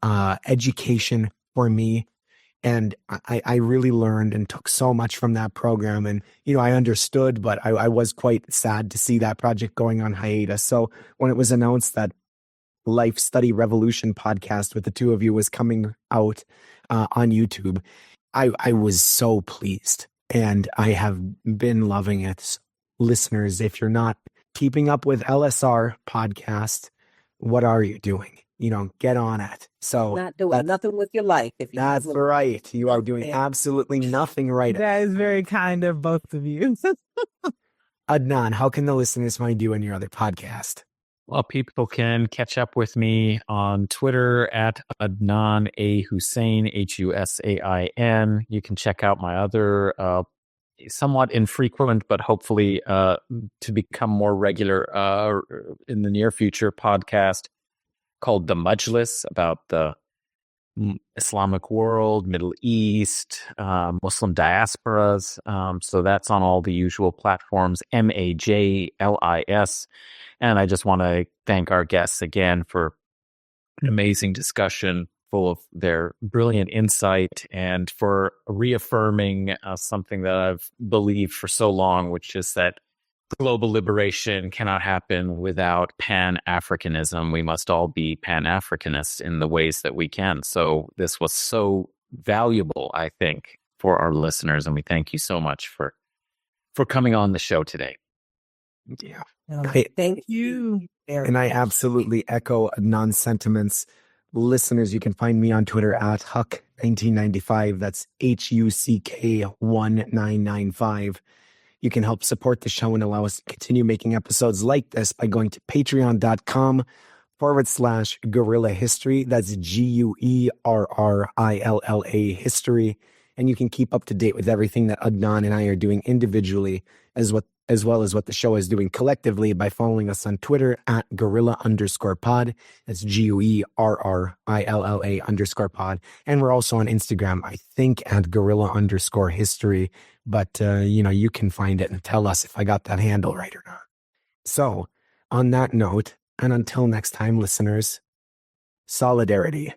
education for me. And I really learned and took so much from that program. And, I understood, but I was quite sad to see that project going on hiatus. So when it was announced that Life Study Revolution podcast with the two of you was coming out on YouTube, I was so pleased, and I have been loving it. Listeners, if you're not keeping up with LSR podcast, what are you doing? Get on it. So Not doing nothing with your life. That's right. You are doing absolutely nothing right. That is very kind of both of you. Adnan, how can the listeners find you and your other podcast? Well, people can catch up with me on Twitter at Adnan A. Hussein, Husain. You can check out my other somewhat infrequent, but hopefully to become more regular in the near future podcast called The Majlis, about the Islamic world, Middle East, Muslim diasporas. So that's on all the usual platforms, MAJLIS. And I just want to thank our guests again for an amazing discussion full of their brilliant insight, and for reaffirming something that I've believed for so long, which is that global liberation cannot happen without Pan-Africanism. We must all be Pan-Africanists in the ways that we can. So this was so valuable, I think, for our listeners. And we thank you so much for coming on the show today. Yeah. Thank you. And I absolutely echo Adnan's sentiments. Listeners, you can find me on Twitter at Huck1995. That's HUCK1995. You can help support the show and allow us to continue making episodes like this by going to patreon.com/Guerrilla History. That's GUERRILLA History. And you can keep up to date with everything that Adnan and I are doing individually, as well as what the show is doing collectively, by following us on Twitter at Guerrilla_pod. That's GUERRILLA_pod. And we're also on Instagram, I think, at Guerrilla_history. But, you can find it and tell us if I got that handle right or not. So, on that note, and until next time, listeners, solidarity.